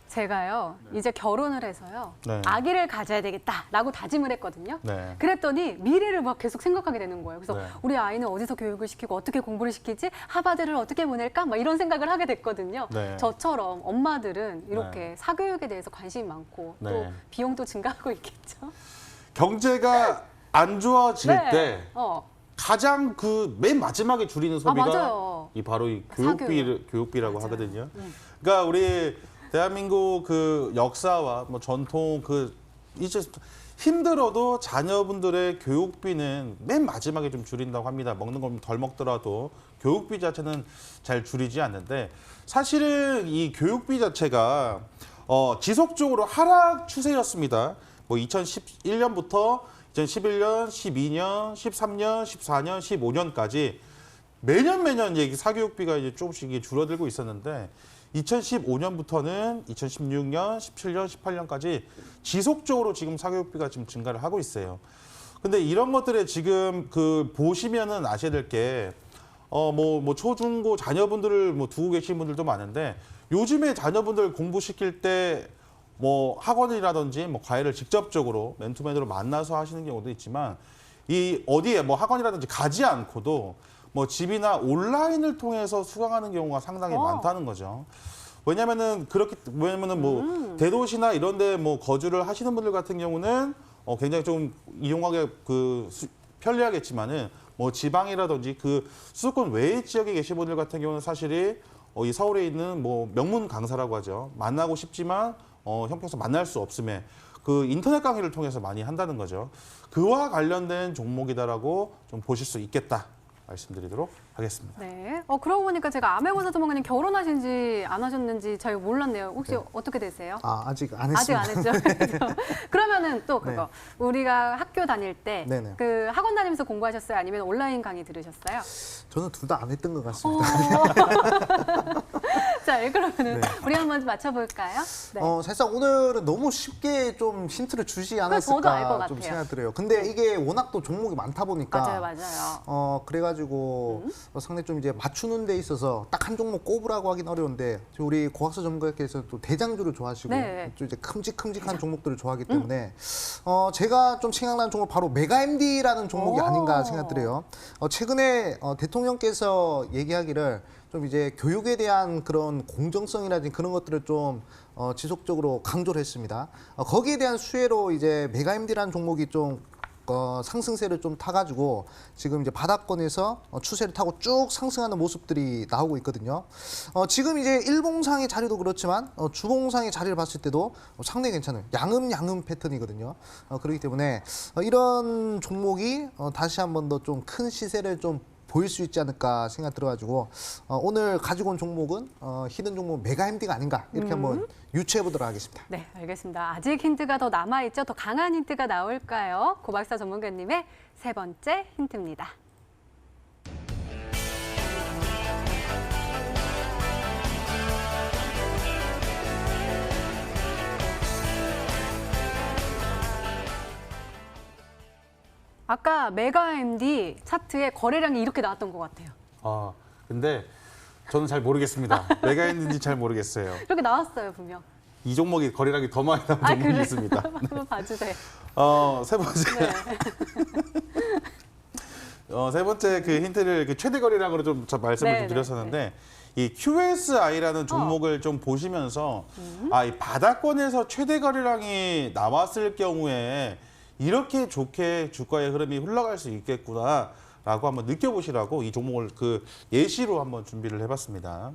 Speaker 1: 제가요, 이제 결혼을 해서요,
Speaker 2: 네.
Speaker 1: 아기를 가져야 되겠다라고 다짐을 했거든요.
Speaker 2: 네.
Speaker 1: 그랬더니 미래를 막 계속 생각하게 되는 거예요. 그래서
Speaker 2: 네.
Speaker 1: 우리 아이는 어디서 교육을 시키고 어떻게 공부를 시키지? 하버드를 어떻게 보낼까? 막 이런 생각을 하게 됐거든요.
Speaker 2: 네.
Speaker 1: 저처럼 엄마들은 이렇게 사교육에 대해서 관심이 많고 또
Speaker 2: 네.
Speaker 1: 비용도 증가하고 있겠죠.
Speaker 2: 경제가 안 좋아질
Speaker 1: 네.
Speaker 2: 때 가장 그 맨 마지막에 줄이는 소비가
Speaker 1: 맞아요.
Speaker 2: 이 바로 이
Speaker 1: 사교육.
Speaker 2: 교육비라고
Speaker 1: 맞아요.
Speaker 2: 하거든요. 그러니까 우리 대한민국 그 역사와 뭐 전통 그 이제 힘들어도 자녀분들의 교육비는 맨 마지막에 좀 줄인다고 합니다. 먹는 건 덜 먹더라도 교육비 자체는 잘 줄이지 않는데 사실은 이 교육비 자체가 지속적으로 하락 추세였습니다. 뭐 2011년부터 2011년, 12년, 13년, 14년, 15년까지 매년 이게 사교육비가 이제 조금씩 줄어들고 있었는데 2015년부터는 2016년, 17년, 18년까지 지속적으로 지금 사교육비가 지금 증가를 하고 있어요. 근데 이런 것들에 지금 그 보시면은 아셔야 될 게 뭐 초중고 자녀분들을 뭐 두고 계신 분들도 많은데 요즘에 자녀분들 공부시킬 때 뭐 학원이라든지 뭐 과외를 직접적으로 맨투맨으로 만나서 하시는 경우도 있지만 이 어디에 뭐 학원이라든지 가지 않고도 뭐 집이나 온라인을 통해서 수강하는 경우가 상당히 많다는 거죠. 왜냐면은 뭐 대도시나 이런 데 뭐 거주를 하시는 분들 같은 경우는 굉장히 좀 이용하기 편리하겠지만은 뭐 지방이라든지 그 수도권 외의 지역에 계신 분들 같은 경우는 사실이 이 서울에 있는 뭐 명문 강사라고 하죠. 만나고 싶지만 형평성 만날 수 없음에 그 인터넷 강의를 통해서 많이 한다는 거죠. 그와 관련된 종목이다라고 좀 보실 수 있겠다 말씀드리도록 하겠습니다.
Speaker 1: 네. 그러고 보니까 제가 암행어사 전문가님 결혼하신지 안 하셨는지 잘 몰랐네요. 혹시 어떻게 되세요?
Speaker 3: 아직 안
Speaker 1: 아직
Speaker 3: 했습니다.
Speaker 1: 안 했죠. 그러면은 또 그거 우리가 학교 다닐 때
Speaker 3: 네네.
Speaker 1: 그 학원 다니면서 공부하셨어요? 아니면 온라인 강의 들으셨어요?
Speaker 3: 저는 둘 다 안 했던 것 같습니다.
Speaker 1: 자, 그러면은 우리 한번 맞춰볼까요? 네.
Speaker 3: 사실상 오늘은 너무 쉽게 좀 힌트를 주지
Speaker 1: 저도 알것
Speaker 3: 않았을까 좀
Speaker 1: 같아요.
Speaker 3: 생각 들어요. 근데 이게 워낙 또 종목이 많다 보니까
Speaker 1: 맞아요.
Speaker 3: 그래가지고 상당히 좀 이제 맞추는 데 있어서 딱 한 종목 꼽으라고 하긴 어려운데 우리 고학사 전문가께서 또 대장주를 좋아하시고
Speaker 1: 네.
Speaker 3: 또 이제 큼직큼직한 종목들을 좋아하기 때문에 제가 좀 생각나는 종목 바로 메가MD라는 종목이
Speaker 1: 오.
Speaker 3: 아닌가 생각 들어요. 최근에 대통령께서 얘기하기를 좀 이제 교육에 대한 그런 공정성이라든지 그런 것들을 좀 지속적으로 강조를 했습니다. 거기에 대한 수혜로 이제 메가MD라는 종목이 좀 상승세를 좀 타가지고 지금 이제 바닥권에서 추세를 타고 쭉 상승하는 모습들이 나오고 있거든요. 지금 이제 일봉상의 자리도 그렇지만 주봉상의 자리를 봤을 때도 상당히 괜찮아요. 양음 패턴이거든요. 그렇기 때문에 이런 종목이 다시 한 번 더 좀 큰 시세를 좀 보일 수 있지 않을까 생각 들어가지고 오늘 가지고 온 종목은 히든 종목 메가MD가 아닌가 이렇게 한번 유추해 보도록 하겠습니다.
Speaker 1: 네, 알겠습니다. 아직 힌트가 더 남아있죠? 더 강한 힌트가 나올까요? 고박사 전문가님의 세 번째 힌트입니다. 아까 메가MD 차트에 거래량이 이렇게 나왔던 것 같아요.
Speaker 2: 근데 저는 잘 모르겠습니다. 메가인지 잘 모르겠어요.
Speaker 1: 이렇게 나왔어요, 분명.
Speaker 2: 이 종목이 거래량이 더 많이 나온 종목이
Speaker 1: 그래요?
Speaker 2: 있습니다.
Speaker 1: 한번 봐주세요.
Speaker 2: 세 번째. 세 번째 그 힌트를 그 최대 거래량으로 좀 말씀을 좀 드렸었는데 이 QSI라는 종목을 좀 보시면서 이 바닥권에서 최대 거래량이 나왔을 경우에 이렇게 좋게 주가의 흐름이 흘러갈 수 있겠구나라고 한번 느껴보시라고 이 종목을 그 예시로 한번 준비를 해봤습니다.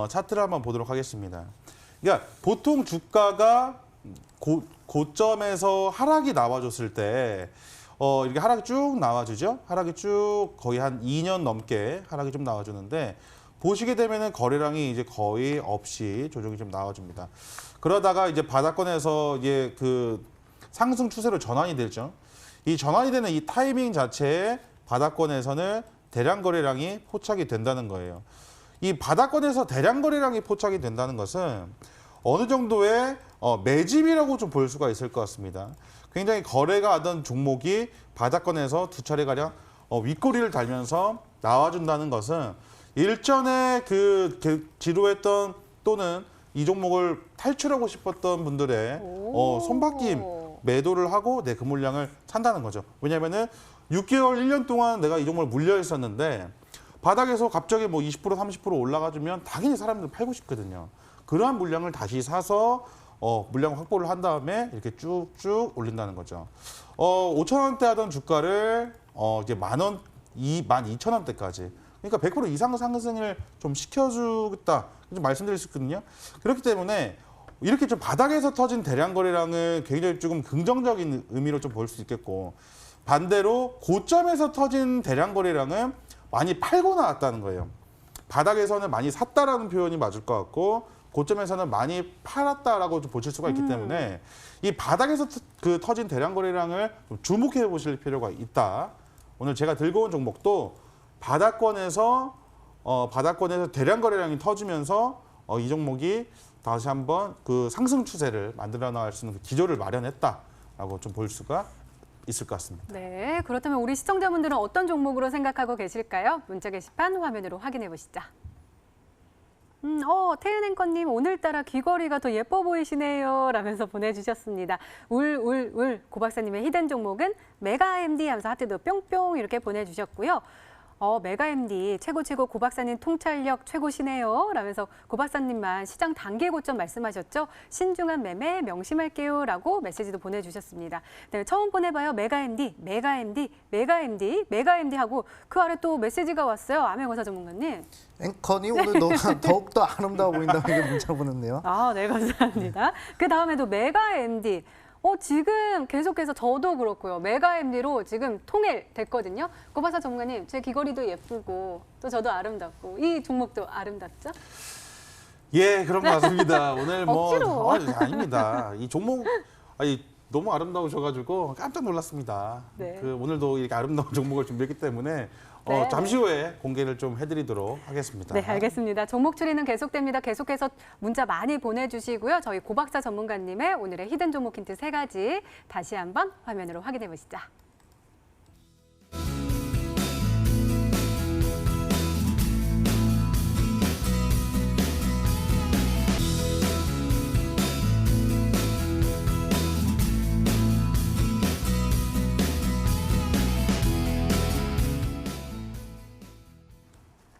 Speaker 2: 차트를 한번 보도록 하겠습니다. 그러니까 보통 주가가 고점에서 하락이 나와줬을 때 이렇게 하락이 쭉 나와주죠. 하락이 쭉 거의 한 2년 넘게 하락이 좀 나와주는데 보시게 되면은 거래량이 이제 거의 없이 조정이 좀 나와줍니다. 그러다가 이제 바닥권에서 이제 그 상승 추세로 전환이 되죠. 이 전환이 되는 이 타이밍 자체에 바닥권에서는 대량 거래량이 포착이 된다는 거예요. 이 바닥권에서 대량 거래량이 포착이 된다는 것은 어느 정도의 매집이라고 좀 볼 수가 있을 것 같습니다. 굉장히 거래가 하던 종목이 바닥권에서 두 차례가량 윗꼬리를 달면서 나와준다는 것은 일전에 지루했던 또는 이 종목을 탈출하고 싶었던 분들의 손바뀜 매도를 하고 내 그 물량을 산다는 거죠. 왜냐하면은 6개월, 1년 동안 내가 이 종목을 물려 있었는데 바닥에서 갑자기 뭐 20%, 30% 올라가주면 당연히 사람들 팔고 싶거든요. 그러한 물량을 다시 사서 물량 확보를 한 다음에 이렇게 쭉쭉 올린다는 거죠. 5,000원대 하던 주가를 이제 10,000원, 12,000원대까지. 그러니까 100% 이상 상승을 좀 시켜주겠다. 좀 말씀드릴 수 있거든요. 그렇기 때문에 이렇게 좀 바닥에서 터진 대량 거래량을 굉장히 조금 긍정적인 의미로 좀 볼 수 있겠고 반대로 고점에서 터진 대량 거래량은 많이 팔고 나왔다는 거예요. 바닥에서는 많이 샀다라는 표현이 맞을 것 같고 고점에서는 많이 팔았다라고 좀 보실 수가 있기 때문에 이 바닥에서 터진 대량 거래량을 좀 주목해 보실 필요가 있다. 오늘 제가 들고 온 종목도 바닥권에서 대량 거래량이 터지면서 이 종목이 다시 한번 그 상승 추세를 만들어 나갈 수 있는 그 기조를 마련했다라고 좀 볼 수가 있을 것 같습니다.
Speaker 1: 네, 그렇다면 우리 시청자분들은 어떤 종목으로 생각하고 계실까요? 문자 게시판 화면으로 확인해 보시죠. 태은 앵커님 오늘따라 귀걸이가 더 예뻐 보이시네요 라면서 보내주셨습니다. 울 고 박사님의 히든 종목은 메가MD 하면서 하트도 뿅뿅 이렇게 보내주셨고요. 메가MD 최고 고 박사님 통찰력 최고시네요 라면서 고 박사님만 시장 단계 고점 말씀하셨죠. 신중한 매매 명심할게요 라고 메시지도 보내주셨습니다. 네, 처음 보내봐요. 메가MD 하고 그 아래 또 메시지가 왔어요. 암행어사 전문가님.
Speaker 3: 앵커님 오늘 너무 더욱더 아름다워 보인다고 이게 문자 보냈네요.
Speaker 1: 아, 네, 감사합니다. 그 다음에도 메가MD. 지금 계속해서 저도 그렇고요. 메가MD로 지금 통일됐거든요. 고박사 전문가님, 제 귀걸이도 예쁘고 또 저도 아름답고 이 종목도 아름답죠?
Speaker 2: 예, 그런 것 같습니다. 오늘
Speaker 1: 억지로.
Speaker 2: 아닙니다. 이 종목 너무 아름다우셔가지고 깜짝 놀랐습니다.
Speaker 1: 네.
Speaker 2: 오늘도 이렇게 아름다운 종목을 준비했기 때문에
Speaker 1: 네.
Speaker 2: 잠시 후에 공개를 좀 해드리도록 하겠습니다.
Speaker 1: 네, 알겠습니다. 종목 추리는 계속됩니다. 계속해서 문자 많이 보내주시고요. 저희 고박사 전문가님의 오늘의 히든 종목 힌트 3가지 다시 한번 화면으로 확인해 보시죠.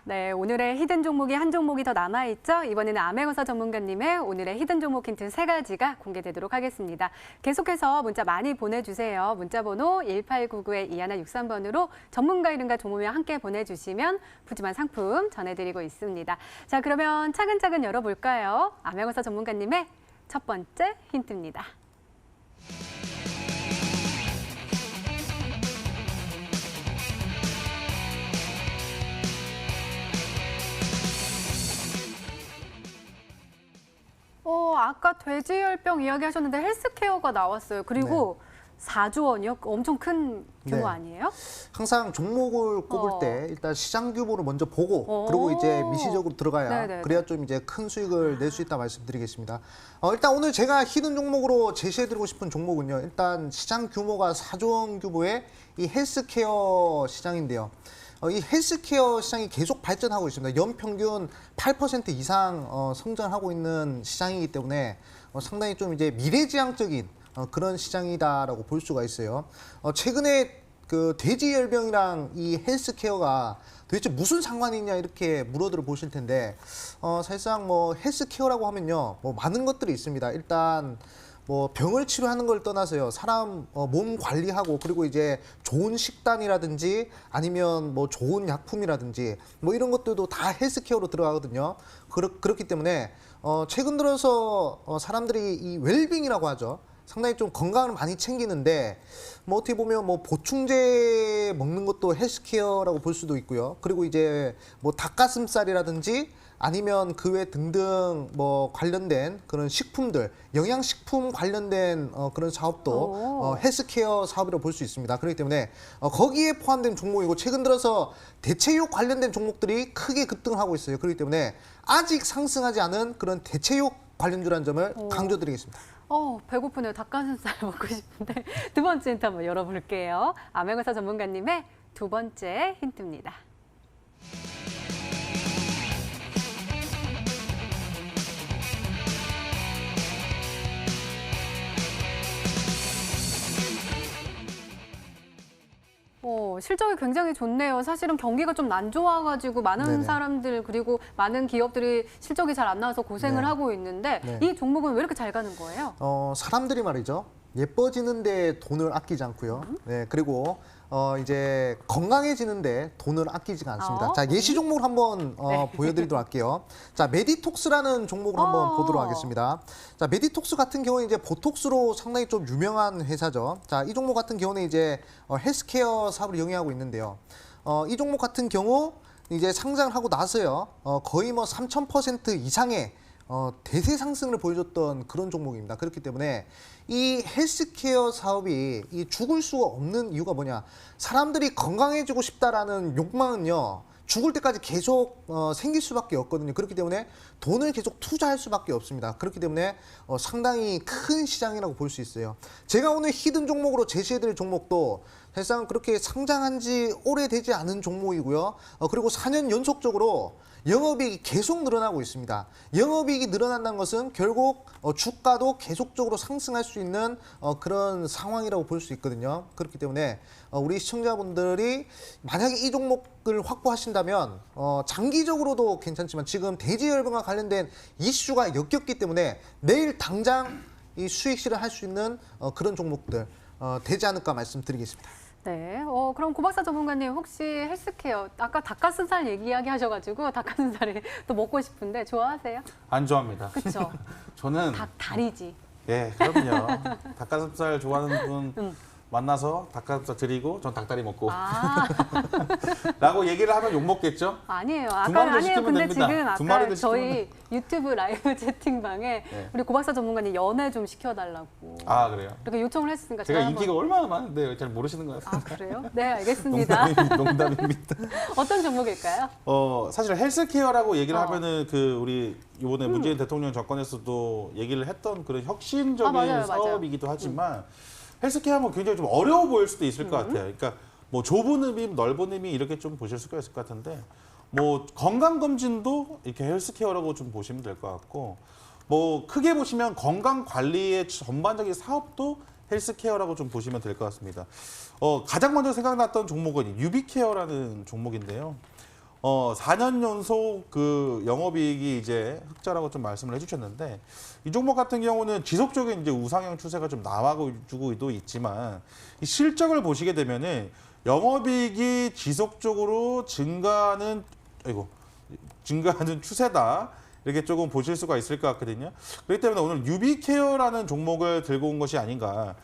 Speaker 1: 네, 오늘의 히든 종목이 한 종목이 더 남아있죠. 이번에는 암행어사 전문가님의 오늘의 히든 종목 힌트 3가지가 공개되도록 하겠습니다. 계속해서 문자 많이 보내주세요. 문자번호 1899-2163번으로 전문가 이름과 종목명 함께 보내주시면 푸짐한 상품 전해드리고 있습니다. 자, 그러면 차근차근 열어볼까요? 암행어사 전문가님의 첫 번째 힌트입니다. 아까 돼지열병 이야기하셨는데 헬스케어가 나왔어요. 그리고 4조 원이요? 엄청 큰 규모
Speaker 3: 네.
Speaker 1: 아니에요?
Speaker 3: 항상 종목을 꼽을 때 일단 시장 규모를 먼저 보고 그리고 이제 미시적으로 들어가야
Speaker 1: 네네네.
Speaker 3: 그래야 좀 이제 큰 수익을 낼 수 있다 말씀드리겠습니다. 일단 오늘 제가 히든 종목으로 제시해드리고 싶은 종목은요. 일단 시장 규모가 4조 원 규모의 이 헬스케어 시장인데요. 이 헬스케어 시장이 계속 발전하고 있습니다. 연평균 8% 이상 성장하고 있는 시장이기 때문에 상당히 좀 이제 미래지향적인 그런 시장이다라고 볼 수가 있어요. 최근에 그 돼지열병이랑 이 헬스케어가 도대체 무슨 상관이 있냐 이렇게 물어들어 보실 텐데 사실상 뭐 헬스케어라고 하면요 뭐 많은 것들이 있습니다. 일단 뭐 병을 치료하는 걸 떠나서요 사람 몸 관리하고 그리고 이제 좋은 식단이라든지 아니면 뭐 좋은 약품이라든지 뭐 이런 것들도 다 헬스케어로 들어가거든요. 그렇기 때문에 최근 들어서 사람들이 이 웰빙이라고 하죠. 상당히 좀 건강을 많이 챙기는데 뭐 어떻게 보면 뭐 보충제 먹는 것도 헬스케어라고 볼 수도 있고요. 그리고 이제 뭐 닭가슴살이라든지 아니면 그 외 등등 뭐 관련된 그런 식품들, 영양식품 관련된 그런 사업도 헬스케어 사업이라고 볼 수 있습니다. 그렇기 때문에 거기에 포함된 종목이고 최근 들어서 대체육 관련된 종목들이 크게 급등을 하고 있어요. 그렇기 때문에 아직 상승하지 않은 그런 대체육 관련주라는 점을 강조드리겠습니다.
Speaker 1: 배고프네요. 닭가슴살 먹고 싶은데 두 번째 힌트 한번 열어볼게요. 암행어사 전문가님의 두 번째 힌트입니다. 실적이 굉장히 좋네요. 사실은 경기가 좀 안 좋아가지고 많은
Speaker 3: 네네.
Speaker 1: 사람들 그리고 많은 기업들이 실적이 잘 안 나와서 고생을
Speaker 3: 네.
Speaker 1: 하고 있는데
Speaker 3: 네.
Speaker 1: 이 종목은 왜 이렇게 잘 가는 거예요?
Speaker 3: 사람들이 말이죠. 예뻐지는데 돈을 아끼지 않고요. 네, 그리고 이제 건강해지는데 돈을 아끼지가 않습니다. 자, 예시 종목을 한번 보여드리도록 할게요. 자, 메디톡스라는 종목을 한번 보도록 하겠습니다. 자, 메디톡스 같은 경우는 이제 보톡스로 상당히 좀 유명한 회사죠. 자, 이 종목 같은 경우는 이제 헬스케어 사업을 영위하고 있는데요. 이 종목 같은 경우 이제 상장을 하고 나서요. 거의 뭐 3,000% 이상의 대세 상승을 보여줬던 그런 종목입니다. 그렇기 때문에 이 헬스케어 사업이 이 죽을 수가 없는 이유가 뭐냐? 사람들이 건강해지고 싶다라는 욕망은요. 죽을 때까지 계속 생길 수밖에 없거든요. 그렇기 때문에 돈을 계속 투자할 수밖에 없습니다. 그렇기 때문에 상당히 큰 시장이라고 볼 수 있어요. 제가 오늘 히든 종목으로 제시해드릴 종목도 사실상 그렇게 상장한 지 오래되지 않은 종목이고요. 그리고 4년 연속적으로 영업이익이 계속 늘어나고 있습니다. 영업이익이 늘어난다는 것은 결국 주가도 계속적으로 상승할 수 있는 그런 상황이라고 볼 수 있거든요. 그렇기 때문에 우리 시청자분들이 만약에 이 종목을 확보하신다면 장기적으로도 괜찮지만 지금 대지열병과 관련된 이슈가 역겹기 때문에 내일 당장 이 수익 실현할 수 있는 그런 종목들 되지 않을까 말씀드리겠습니다.
Speaker 1: 네. 그럼 고박사 전문가님 혹시 헬스케어 아까 닭가슴살 이야기하셔가지고 닭가슴살이 또 먹고 싶은데 좋아하세요?
Speaker 2: 안 좋아합니다.
Speaker 1: 그렇죠.
Speaker 2: 저는
Speaker 1: 닭다리지.
Speaker 2: 예, 그럼요. 닭가슴살 좋아하는 분 만나서 닭가슴살 드리고 전 닭다리 먹고 라고 얘기를 하면 욕 먹겠죠?
Speaker 1: 아니에요.
Speaker 2: 두 마리를
Speaker 1: 아니에요.
Speaker 2: 시키면
Speaker 1: 근데
Speaker 2: 됩니다.
Speaker 1: 지금
Speaker 2: 두
Speaker 1: 아까
Speaker 2: 마리를
Speaker 1: 저희 유튜브 라이브 채팅방에
Speaker 2: 네.
Speaker 1: 우리 고박사 전문가님 연애 좀 시켜달라고
Speaker 2: 아, 그래요?
Speaker 1: 이렇게 요청을 했으니까
Speaker 2: 제가
Speaker 1: 한번-
Speaker 2: 인기가 얼마나 많은데 잘 모르시는 것 같습니다.
Speaker 1: 아 그래요? 네 알겠습니다.
Speaker 2: 농담입니다.
Speaker 1: 어떤 종목일까요?
Speaker 2: 사실 헬스케어라고 얘기를 하면은 그 우리 이번에 문재인 대통령 정권에서도 얘기를 했던 그런 혁신적인
Speaker 1: 맞아요.
Speaker 2: 사업이기도 하지만 헬스케어 하면 굉장히 좀 어려워 보일 수도 있을 것 같아요. 그러니까 뭐 좁은 의미, 넓은 의미 이렇게 좀 보실 수가 있을 것 같은데 뭐 건강 검진도 이렇게 헬스케어라고 좀 보시면 될 것 같고 뭐 크게 보시면 건강 관리의 전반적인 사업도 헬스케어라고 좀 보시면 될 것 같습니다. 가장 먼저 생각났던 종목은 유비케어라는 종목인데요. 4년 연속 그 영업이익이 이제 흑자라고 좀 말씀을 해주셨는데 이 종목 같은 경우는 지속적인 이제 우상향 추세가 좀 나와주고도 있지만 이 실적을 보시게 되면은 영업이익이 지속적으로 증가하는 추세다. 이렇게 조금 보실 수가 있을 것 같거든요. 그렇기 때문에 오늘 유비케어라는 종목을 들고 온 것이 아닌가.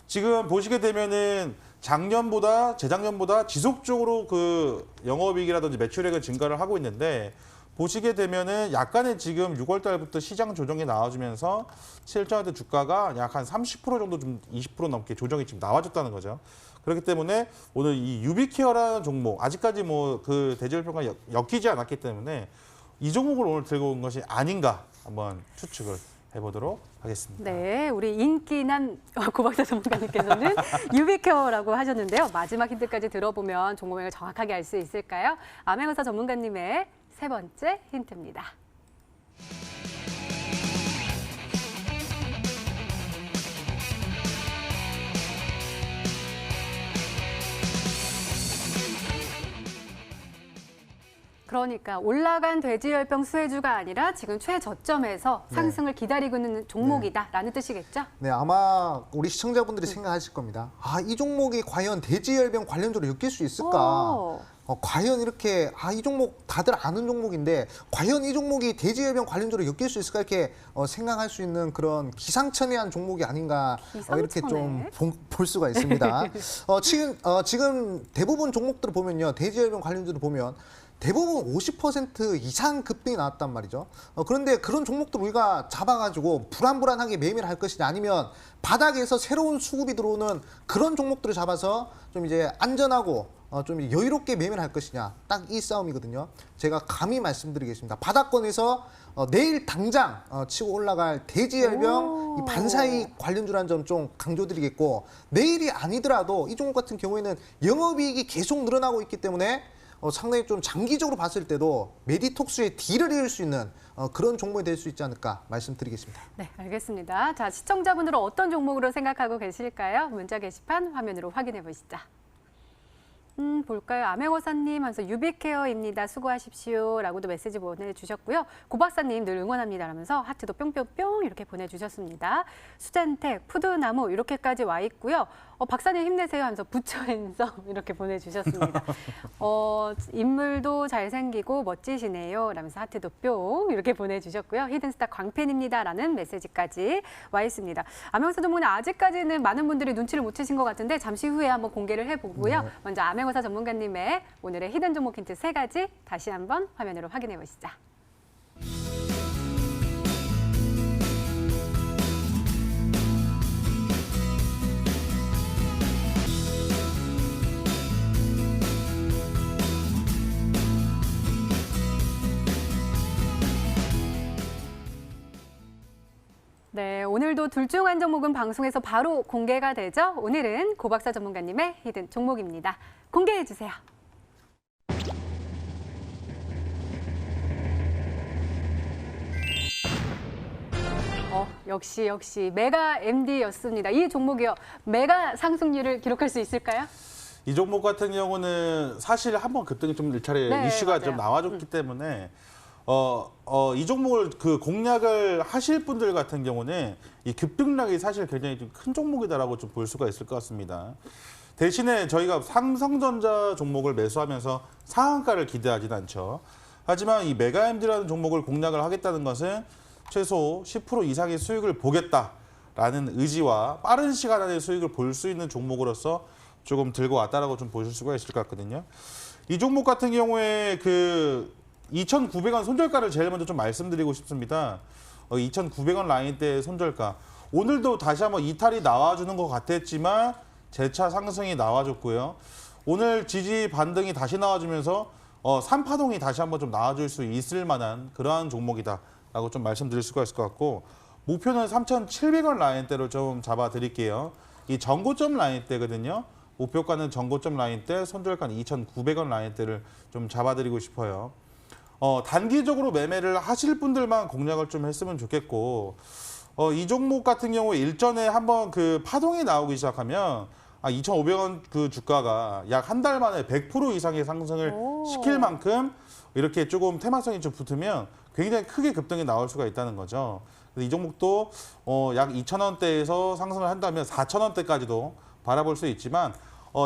Speaker 2: 지금 보시게 되면은 작년보다 재작년보다 지속적으로 그 영업이익이라든지 매출액은 증가를 하고 있는데 보시게 되면은 약간의 지금 6월 달부터 시장 조정이 나와주면서 실적의 주가가 약 한 30% 정도 좀 20% 넘게 조정이 지금 나와줬다는 거죠. 그렇기 때문에 오늘 이 유비케어라는 종목 아직까지 뭐 그 대지열평가 엮이지 않았기 때문에 이 종목을 오늘 들고 온 것이 아닌가 한번 추측을 해보도록 하겠습니다.
Speaker 1: 네, 우리 인기난 고박사 전문가님께서는 유비케어라고 하셨는데요. 마지막 힌트까지 들어보면 종목명을 정확하게 알 수 있을까요? 암행어사 전문가님의 세 번째 힌트입니다. 그러니까 올라간 돼지열병 수혜주가 아니라 지금 최저점에서 상승을 기다리고 있는 종목이다라는 뜻이겠죠?
Speaker 3: 네, 아마 우리 시청자분들이 생각하실 겁니다. 이 종목이 과연 돼지열병 관련주로 엮일 수 있을까? 과연 이렇게 이 종목 다들 아는 종목인데 과연 이 종목이 대지열병 관련주로 엮일 수 있을까 이렇게 생각할 수 있는 그런 기상천외한 종목이 아닌가 이렇게 좀 볼 수가 있습니다. 지금 대부분 종목들을 보면요, 대지열병 관련주를 보면 대부분 50% 이상 급등이 나왔단 말이죠. 그런데 그런 종목들 우리가 잡아가지고 불안불안하게 매매를 할 것이냐, 아니면 바닥에서 새로운 수급이 들어오는 그런 종목들을 잡아서 좀 이제 안전하고 좀 여유롭게 매매를 할 것이냐, 딱 이 싸움이거든요. 제가 감히 말씀드리겠습니다. 바닥권에서 내일 당장 치고 올라갈 대지열병 이 반사이익 관련주라는 점 좀 강조드리겠고, 내일이 아니더라도 이 종목 같은 경우에는 영업이익이 계속 늘어나고 있기 때문에 상당히 좀 장기적으로 봤을 때도 메디톡스의 D를 이을 수 있는 그런 종목이 될 수 있지 않을까 말씀드리겠습니다.
Speaker 1: 네, 알겠습니다. 자, 시청자분들은 어떤 종목으로 생각하고 계실까요? 문자 게시판 화면으로 확인해 보시죠. 볼까요? 암행어사님 하면서 유비케어입니다. 수고하십시오. 라고도 메시지 보내주셨고요. 고박사님 늘 응원합니다. 라면서 하트도 뿅뿅뿅 이렇게 보내주셨습니다. 수젠텍, 푸드나무 이렇게까지 와 있고요. 박사님 힘내세요 하면서 부처 핸섬 이렇게 보내주셨습니다. 인물도 잘생기고 멋지시네요. 라면서 하트도 뿅 이렇게 보내주셨고요. 히든스타 광팬입니다. 라는 메시지까지 와 있습니다. 암행어사 전문은 아직까지는 많은 분들이 눈치를 못 채신 것 같은데 잠시 후에 한번 공개를 해보고요. 먼저 암행어사 전문가님의 오늘의 히든 종목 힌트 3가지 다시 한번 화면으로 확인해 보시죠. 네, 오늘도 둘 중 한 종목은 방송에서 바로 공개가 되죠. 오늘은 고박사 전문가님의 히든 종목입니다. 공개해 주세요. 역시 메가 MD였습니다. 이 종목이요, 메가 상승률을 기록할 수 있을까요?
Speaker 2: 이 종목 같은 경우는 사실 한번 급등이 좀 일차례 이슈가
Speaker 1: 맞아요.
Speaker 2: 좀 나와줬기 때문에 이 종목을 그 공략을 하실 분들 같은 경우는 이 급등락이 사실 굉장히 좀 큰 종목이다라고 좀 볼 수가 있을 것 같습니다. 대신에 저희가 삼성전자 종목을 매수하면서 상한가를 기대하진 않죠. 하지만 이 메가MD라는 종목을 공략을 하겠다는 것은 최소 10% 이상의 수익을 보겠다라는 의지와 빠른 시간 안에 수익을 볼 수 있는 종목으로서 조금 들고 왔다라고 좀 보실 수가 있을 것 같거든요. 이 종목 같은 경우에 그 2,900원 손절가를 제일 먼저 좀 말씀드리고 싶습니다. 2,900원 라인대 손절가. 오늘도 다시 한번 이탈이 나와주는 것 같았지만 재차 상승이 나와줬고요. 오늘 지지 반등이 다시 나와주면서 3파동이 다시 한번 좀 나와줄 수 있을 만한 그러한 종목이다라고 좀 말씀드릴 수가 있을 것 같고, 목표는 3,700원 라인대로 좀 잡아드릴게요. 이 전고점 라인대거든요. 목표가는 전고점 라인대, 손절가는 2,900원 라인대를 좀 잡아드리고 싶어요. 단기적으로 매매를 하실 분들만 공략을 좀 했으면 좋겠고, 이 종목 같은 경우에 일전에 한번 그 파동이 나오기 시작하면 2,500원 그 주가가 약 한 달 만에 100% 이상의 상승을 시킬 만큼 이렇게 조금 테마성이 좀 붙으면 굉장히 크게 급등이 나올 수가 있다는 거죠. 이 종목도 약 2,000원대에서 상승을 한다면 4,000원대까지도 바라볼 수 있지만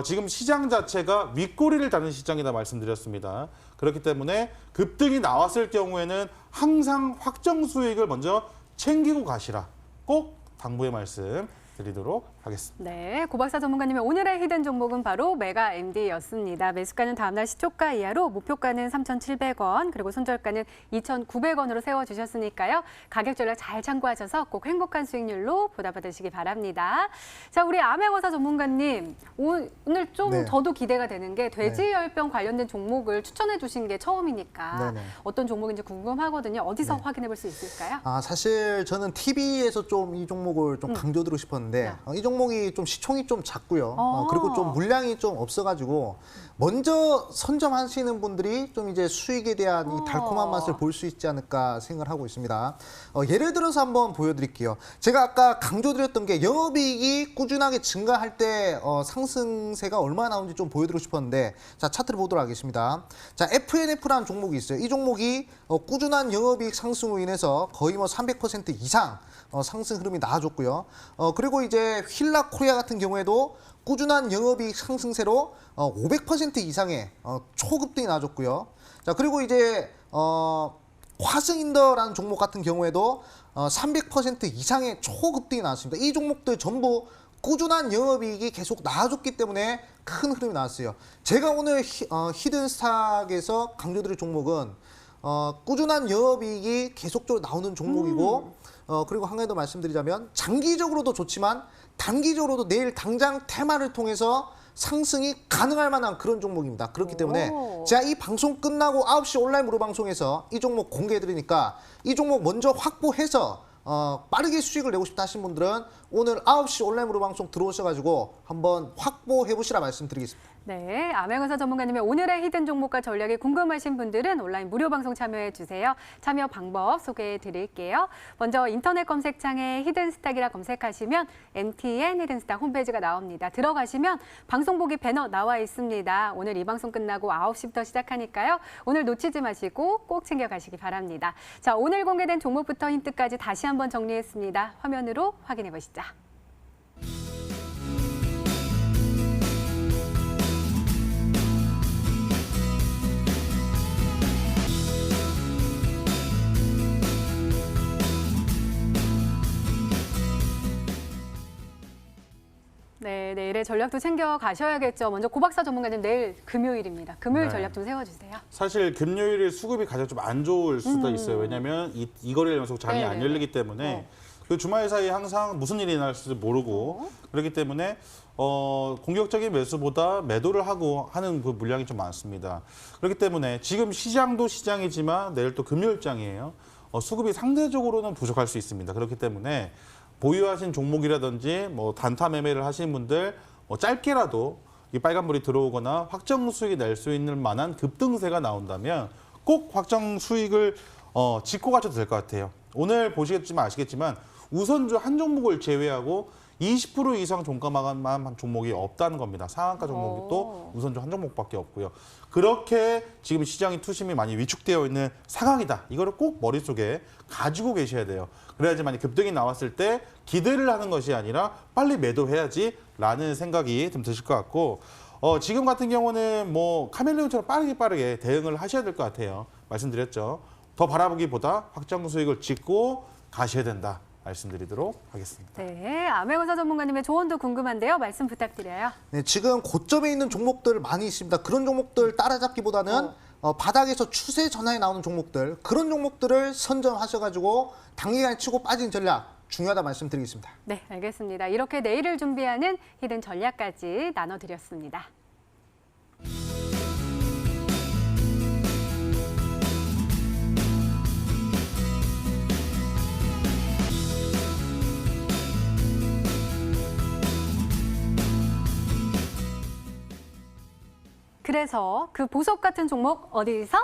Speaker 2: 지금 시장 자체가 윗꼬리를 다는 시장이다 말씀드렸습니다. 그렇기 때문에 급등이 나왔을 경우에는 항상 확정 수익을 먼저 챙기고 가시라. 꼭 당부의 말씀 드리도록 하겠습니다.
Speaker 1: 네, 고박사 전문가님의 오늘의 히든 종목은 바로 메가 MD였습니다. 매수가는 다음날 시초가 이하로, 목표가는 3,700원, 그리고 손절가는 2,900원으로 세워주셨으니까요. 가격 전략 잘 참고하셔서 꼭 행복한 수익률로 보답받으시기 바랍니다. 자, 우리 암행어사 전문가님, 오늘 좀 저도 기대가 되는 게 돼지열병 관련된 종목을 추천해 주신 게 처음이니까 어떤 종목인지 궁금하거든요. 어디서 확인해 볼 수 있을까요?
Speaker 3: 사실 저는 TV에서 좀 이 종목을 좀 강조드리고 싶었는데 이 종목이 좀 시총이 좀 작고요. 그리고 좀 물량이 좀 없어가지고 먼저 선점하시는 분들이 좀 이제 수익에 대한 이 달콤한 맛을 볼 수 있지 않을까 생각을 하고 있습니다. 예를 들어서 한번 보여드릴게요. 제가 아까 강조드렸던 게 영업이익이 꾸준하게 증가할 때 상승세가 얼마나 나오는지 좀 보여드리고 싶었는데, 자, 차트를 보도록 하겠습니다. 자, FNF라는 종목이 있어요. 이 종목이 꾸준한 영업이익 상승으로 인해서 거의 뭐 300% 이상 상승 흐름이 나와줬고요. 그리고 이제 킬라 코리아 같은 경우에도 꾸준한 영업이익 상승세로 500% 이상의 초급등이 나와줬고요. 자, 그리고 이제 화승인더라는 종목 같은 경우에도 300% 이상의 초급등이 나왔습니다. 이 종목들 전부 꾸준한 영업이익이 계속 나와줬기 때문에 큰 흐름이 나왔어요. 제가 오늘 히든스탁에서 강조드릴 종목은 꾸준한 영업이익이 계속적으로 나오는 종목이고 그리고 한 가지 더 말씀드리자면 장기적으로도 좋지만 단기적으로도 내일 당장 테마를 통해서 상승이 가능할 만한 그런 종목입니다. 그렇기 때문에 제가 이 방송 끝나고 9시 온라인 무료 방송에서 이 종목 공개해드리니까 이 종목 먼저 확보해서 빠르게 수익을 내고 싶다 하신 분들은 오늘 9시 온라인 무료 방송 들어오셔가지고 한번 확보해 보시라 말씀드리겠습니다.
Speaker 1: 네, 암행어사 전문가님의 오늘의 히든 종목과 전략이 궁금하신 분들은 온라인 무료 방송 참여해 주세요. 참여 방법 소개해 드릴게요. 먼저 인터넷 검색창에 히든스탁이라 검색하시면 MTN 히든스탁 홈페이지가 나옵니다. 들어가시면 방송 보기 배너 나와 있습니다. 오늘 이 방송 끝나고 9시부터 시작하니까요. 오늘 놓치지 마시고 꼭 챙겨가시기 바랍니다. 자, 오늘 공개된 종목부터 힌트까지 다시 한번 정리했습니다. 화면으로 확인해 보시죠. 네, 내일의 전략도 챙겨 가셔야겠죠. 먼저 고박사 전문가님 내일 금요일입니다. 금요일
Speaker 2: 네.
Speaker 1: 전략 좀 세워주세요.
Speaker 2: 사실 금요일에 수급이 가장 좀 안 좋을 수도 있어요. 왜냐하면 이 거래일 연속 장이
Speaker 1: 네네네.
Speaker 2: 안 열리기 때문에 그 주말 사이에 항상 무슨 일이 일어날지 모르고 그렇기 때문에 공격적인 매수보다 매도를 하고 하는 그 물량이 좀 많습니다. 그렇기 때문에 지금 시장도 시장이지만 내일 또 금요일장이에요. 수급이 상대적으로는 부족할 수 있습니다. 그렇기 때문에 보유하신 종목이라든지 뭐 단타 매매를 하시는 분들 짧게라도 이 빨간불이 들어오거나 확정 수익이 낼 수 있는 만한 급등세가 나온다면 꼭 확정 수익을 짚고 가셔도 될 것 같아요. 오늘 보시겠지만 아시겠지만 우선주 한 종목을 제외하고 20% 이상 종가만 한 종목이 없다는 겁니다. 상한가 종목이 또 우선주 한 종목밖에 없고요. 그렇게 지금 시장의 투심이 많이 위축되어 있는 상황이다. 이거를 꼭 머릿속에 가지고 계셔야 돼요. 그래야지만 급등이 나왔을 때 기대를 하는 것이 아니라 빨리 매도해야지라는 생각이 좀 드실 것 같고 지금 같은 경우는 뭐 카멜레온처럼 빠르게 대응을 하셔야 될 것 같아요. 말씀드렸죠. 더 바라보기보다 확정 수익을 짓고 가셔야 된다. 말씀드리도록 하겠습니다.
Speaker 1: 네, 암행어사 전문가님의 조언도 궁금한데요. 말씀 부탁드려요.
Speaker 3: 네, 지금 고점에 있는 종목들 많이 있습니다. 그런 종목들 따라잡기보다는 바닥에서 추세 전환이 나오는 종목들, 그런 종목들을 선점하셔가지고 단기간에 치고 빠진 전략 중요하다 말씀드리겠습니다.
Speaker 1: 네, 알겠습니다. 이렇게 내일을 준비하는 히든 전략까지 나눠드렸습니다. 그래서 그 보석 같은 종목 어디서?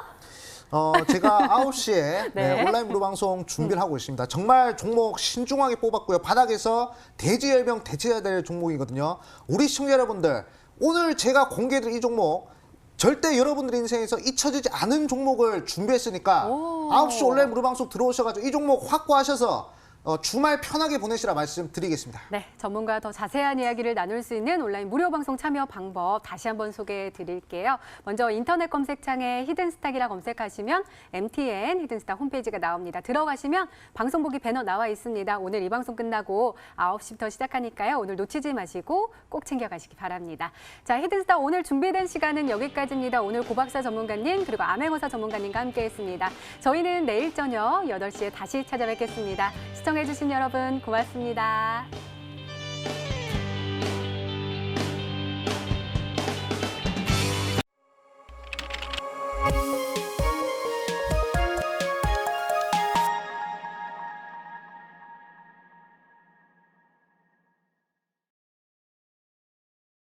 Speaker 3: 제가 9시에
Speaker 1: 네.
Speaker 3: 온라인 무료 방송 준비를 하고 있습니다. 정말 종목 신중하게 뽑았고요. 바닥에서 대지열병 대체해야 될 종목이거든요. 우리 시청자 여러분들, 오늘 제가 공개해드린 이 종목 절대 여러분들 인생에서 잊혀지지 않은 종목을 준비했으니까 9시 온라인 무료 방송 들어오셔가지고 이 종목 확보하셔서 주말 편하게 보내시라 말씀드리겠습니다.
Speaker 1: 네, 전문가와 더 자세한 이야기를 나눌 수 있는 온라인 무료 방송 참여 방법 다시 한번 소개해 드릴게요. 먼저 인터넷 검색창에 히든스탁이라 검색하시면 MTN 히든스탁 홈페이지가 나옵니다. 들어가시면 방송 보기 배너 나와 있습니다. 오늘 이 방송 끝나고 9시부터 시작하니까요. 오늘 놓치지 마시고 꼭 챙겨가시기 바랍니다. 자, 히든스탁 오늘 준비된 시간은 여기까지입니다. 오늘 고박사 전문가님 그리고 암행어사 전문가님과 함께했습니다. 저희는 내일 저녁 8시에 다시 찾아뵙겠습니다. 시청해주신 여러분 고맙습니다.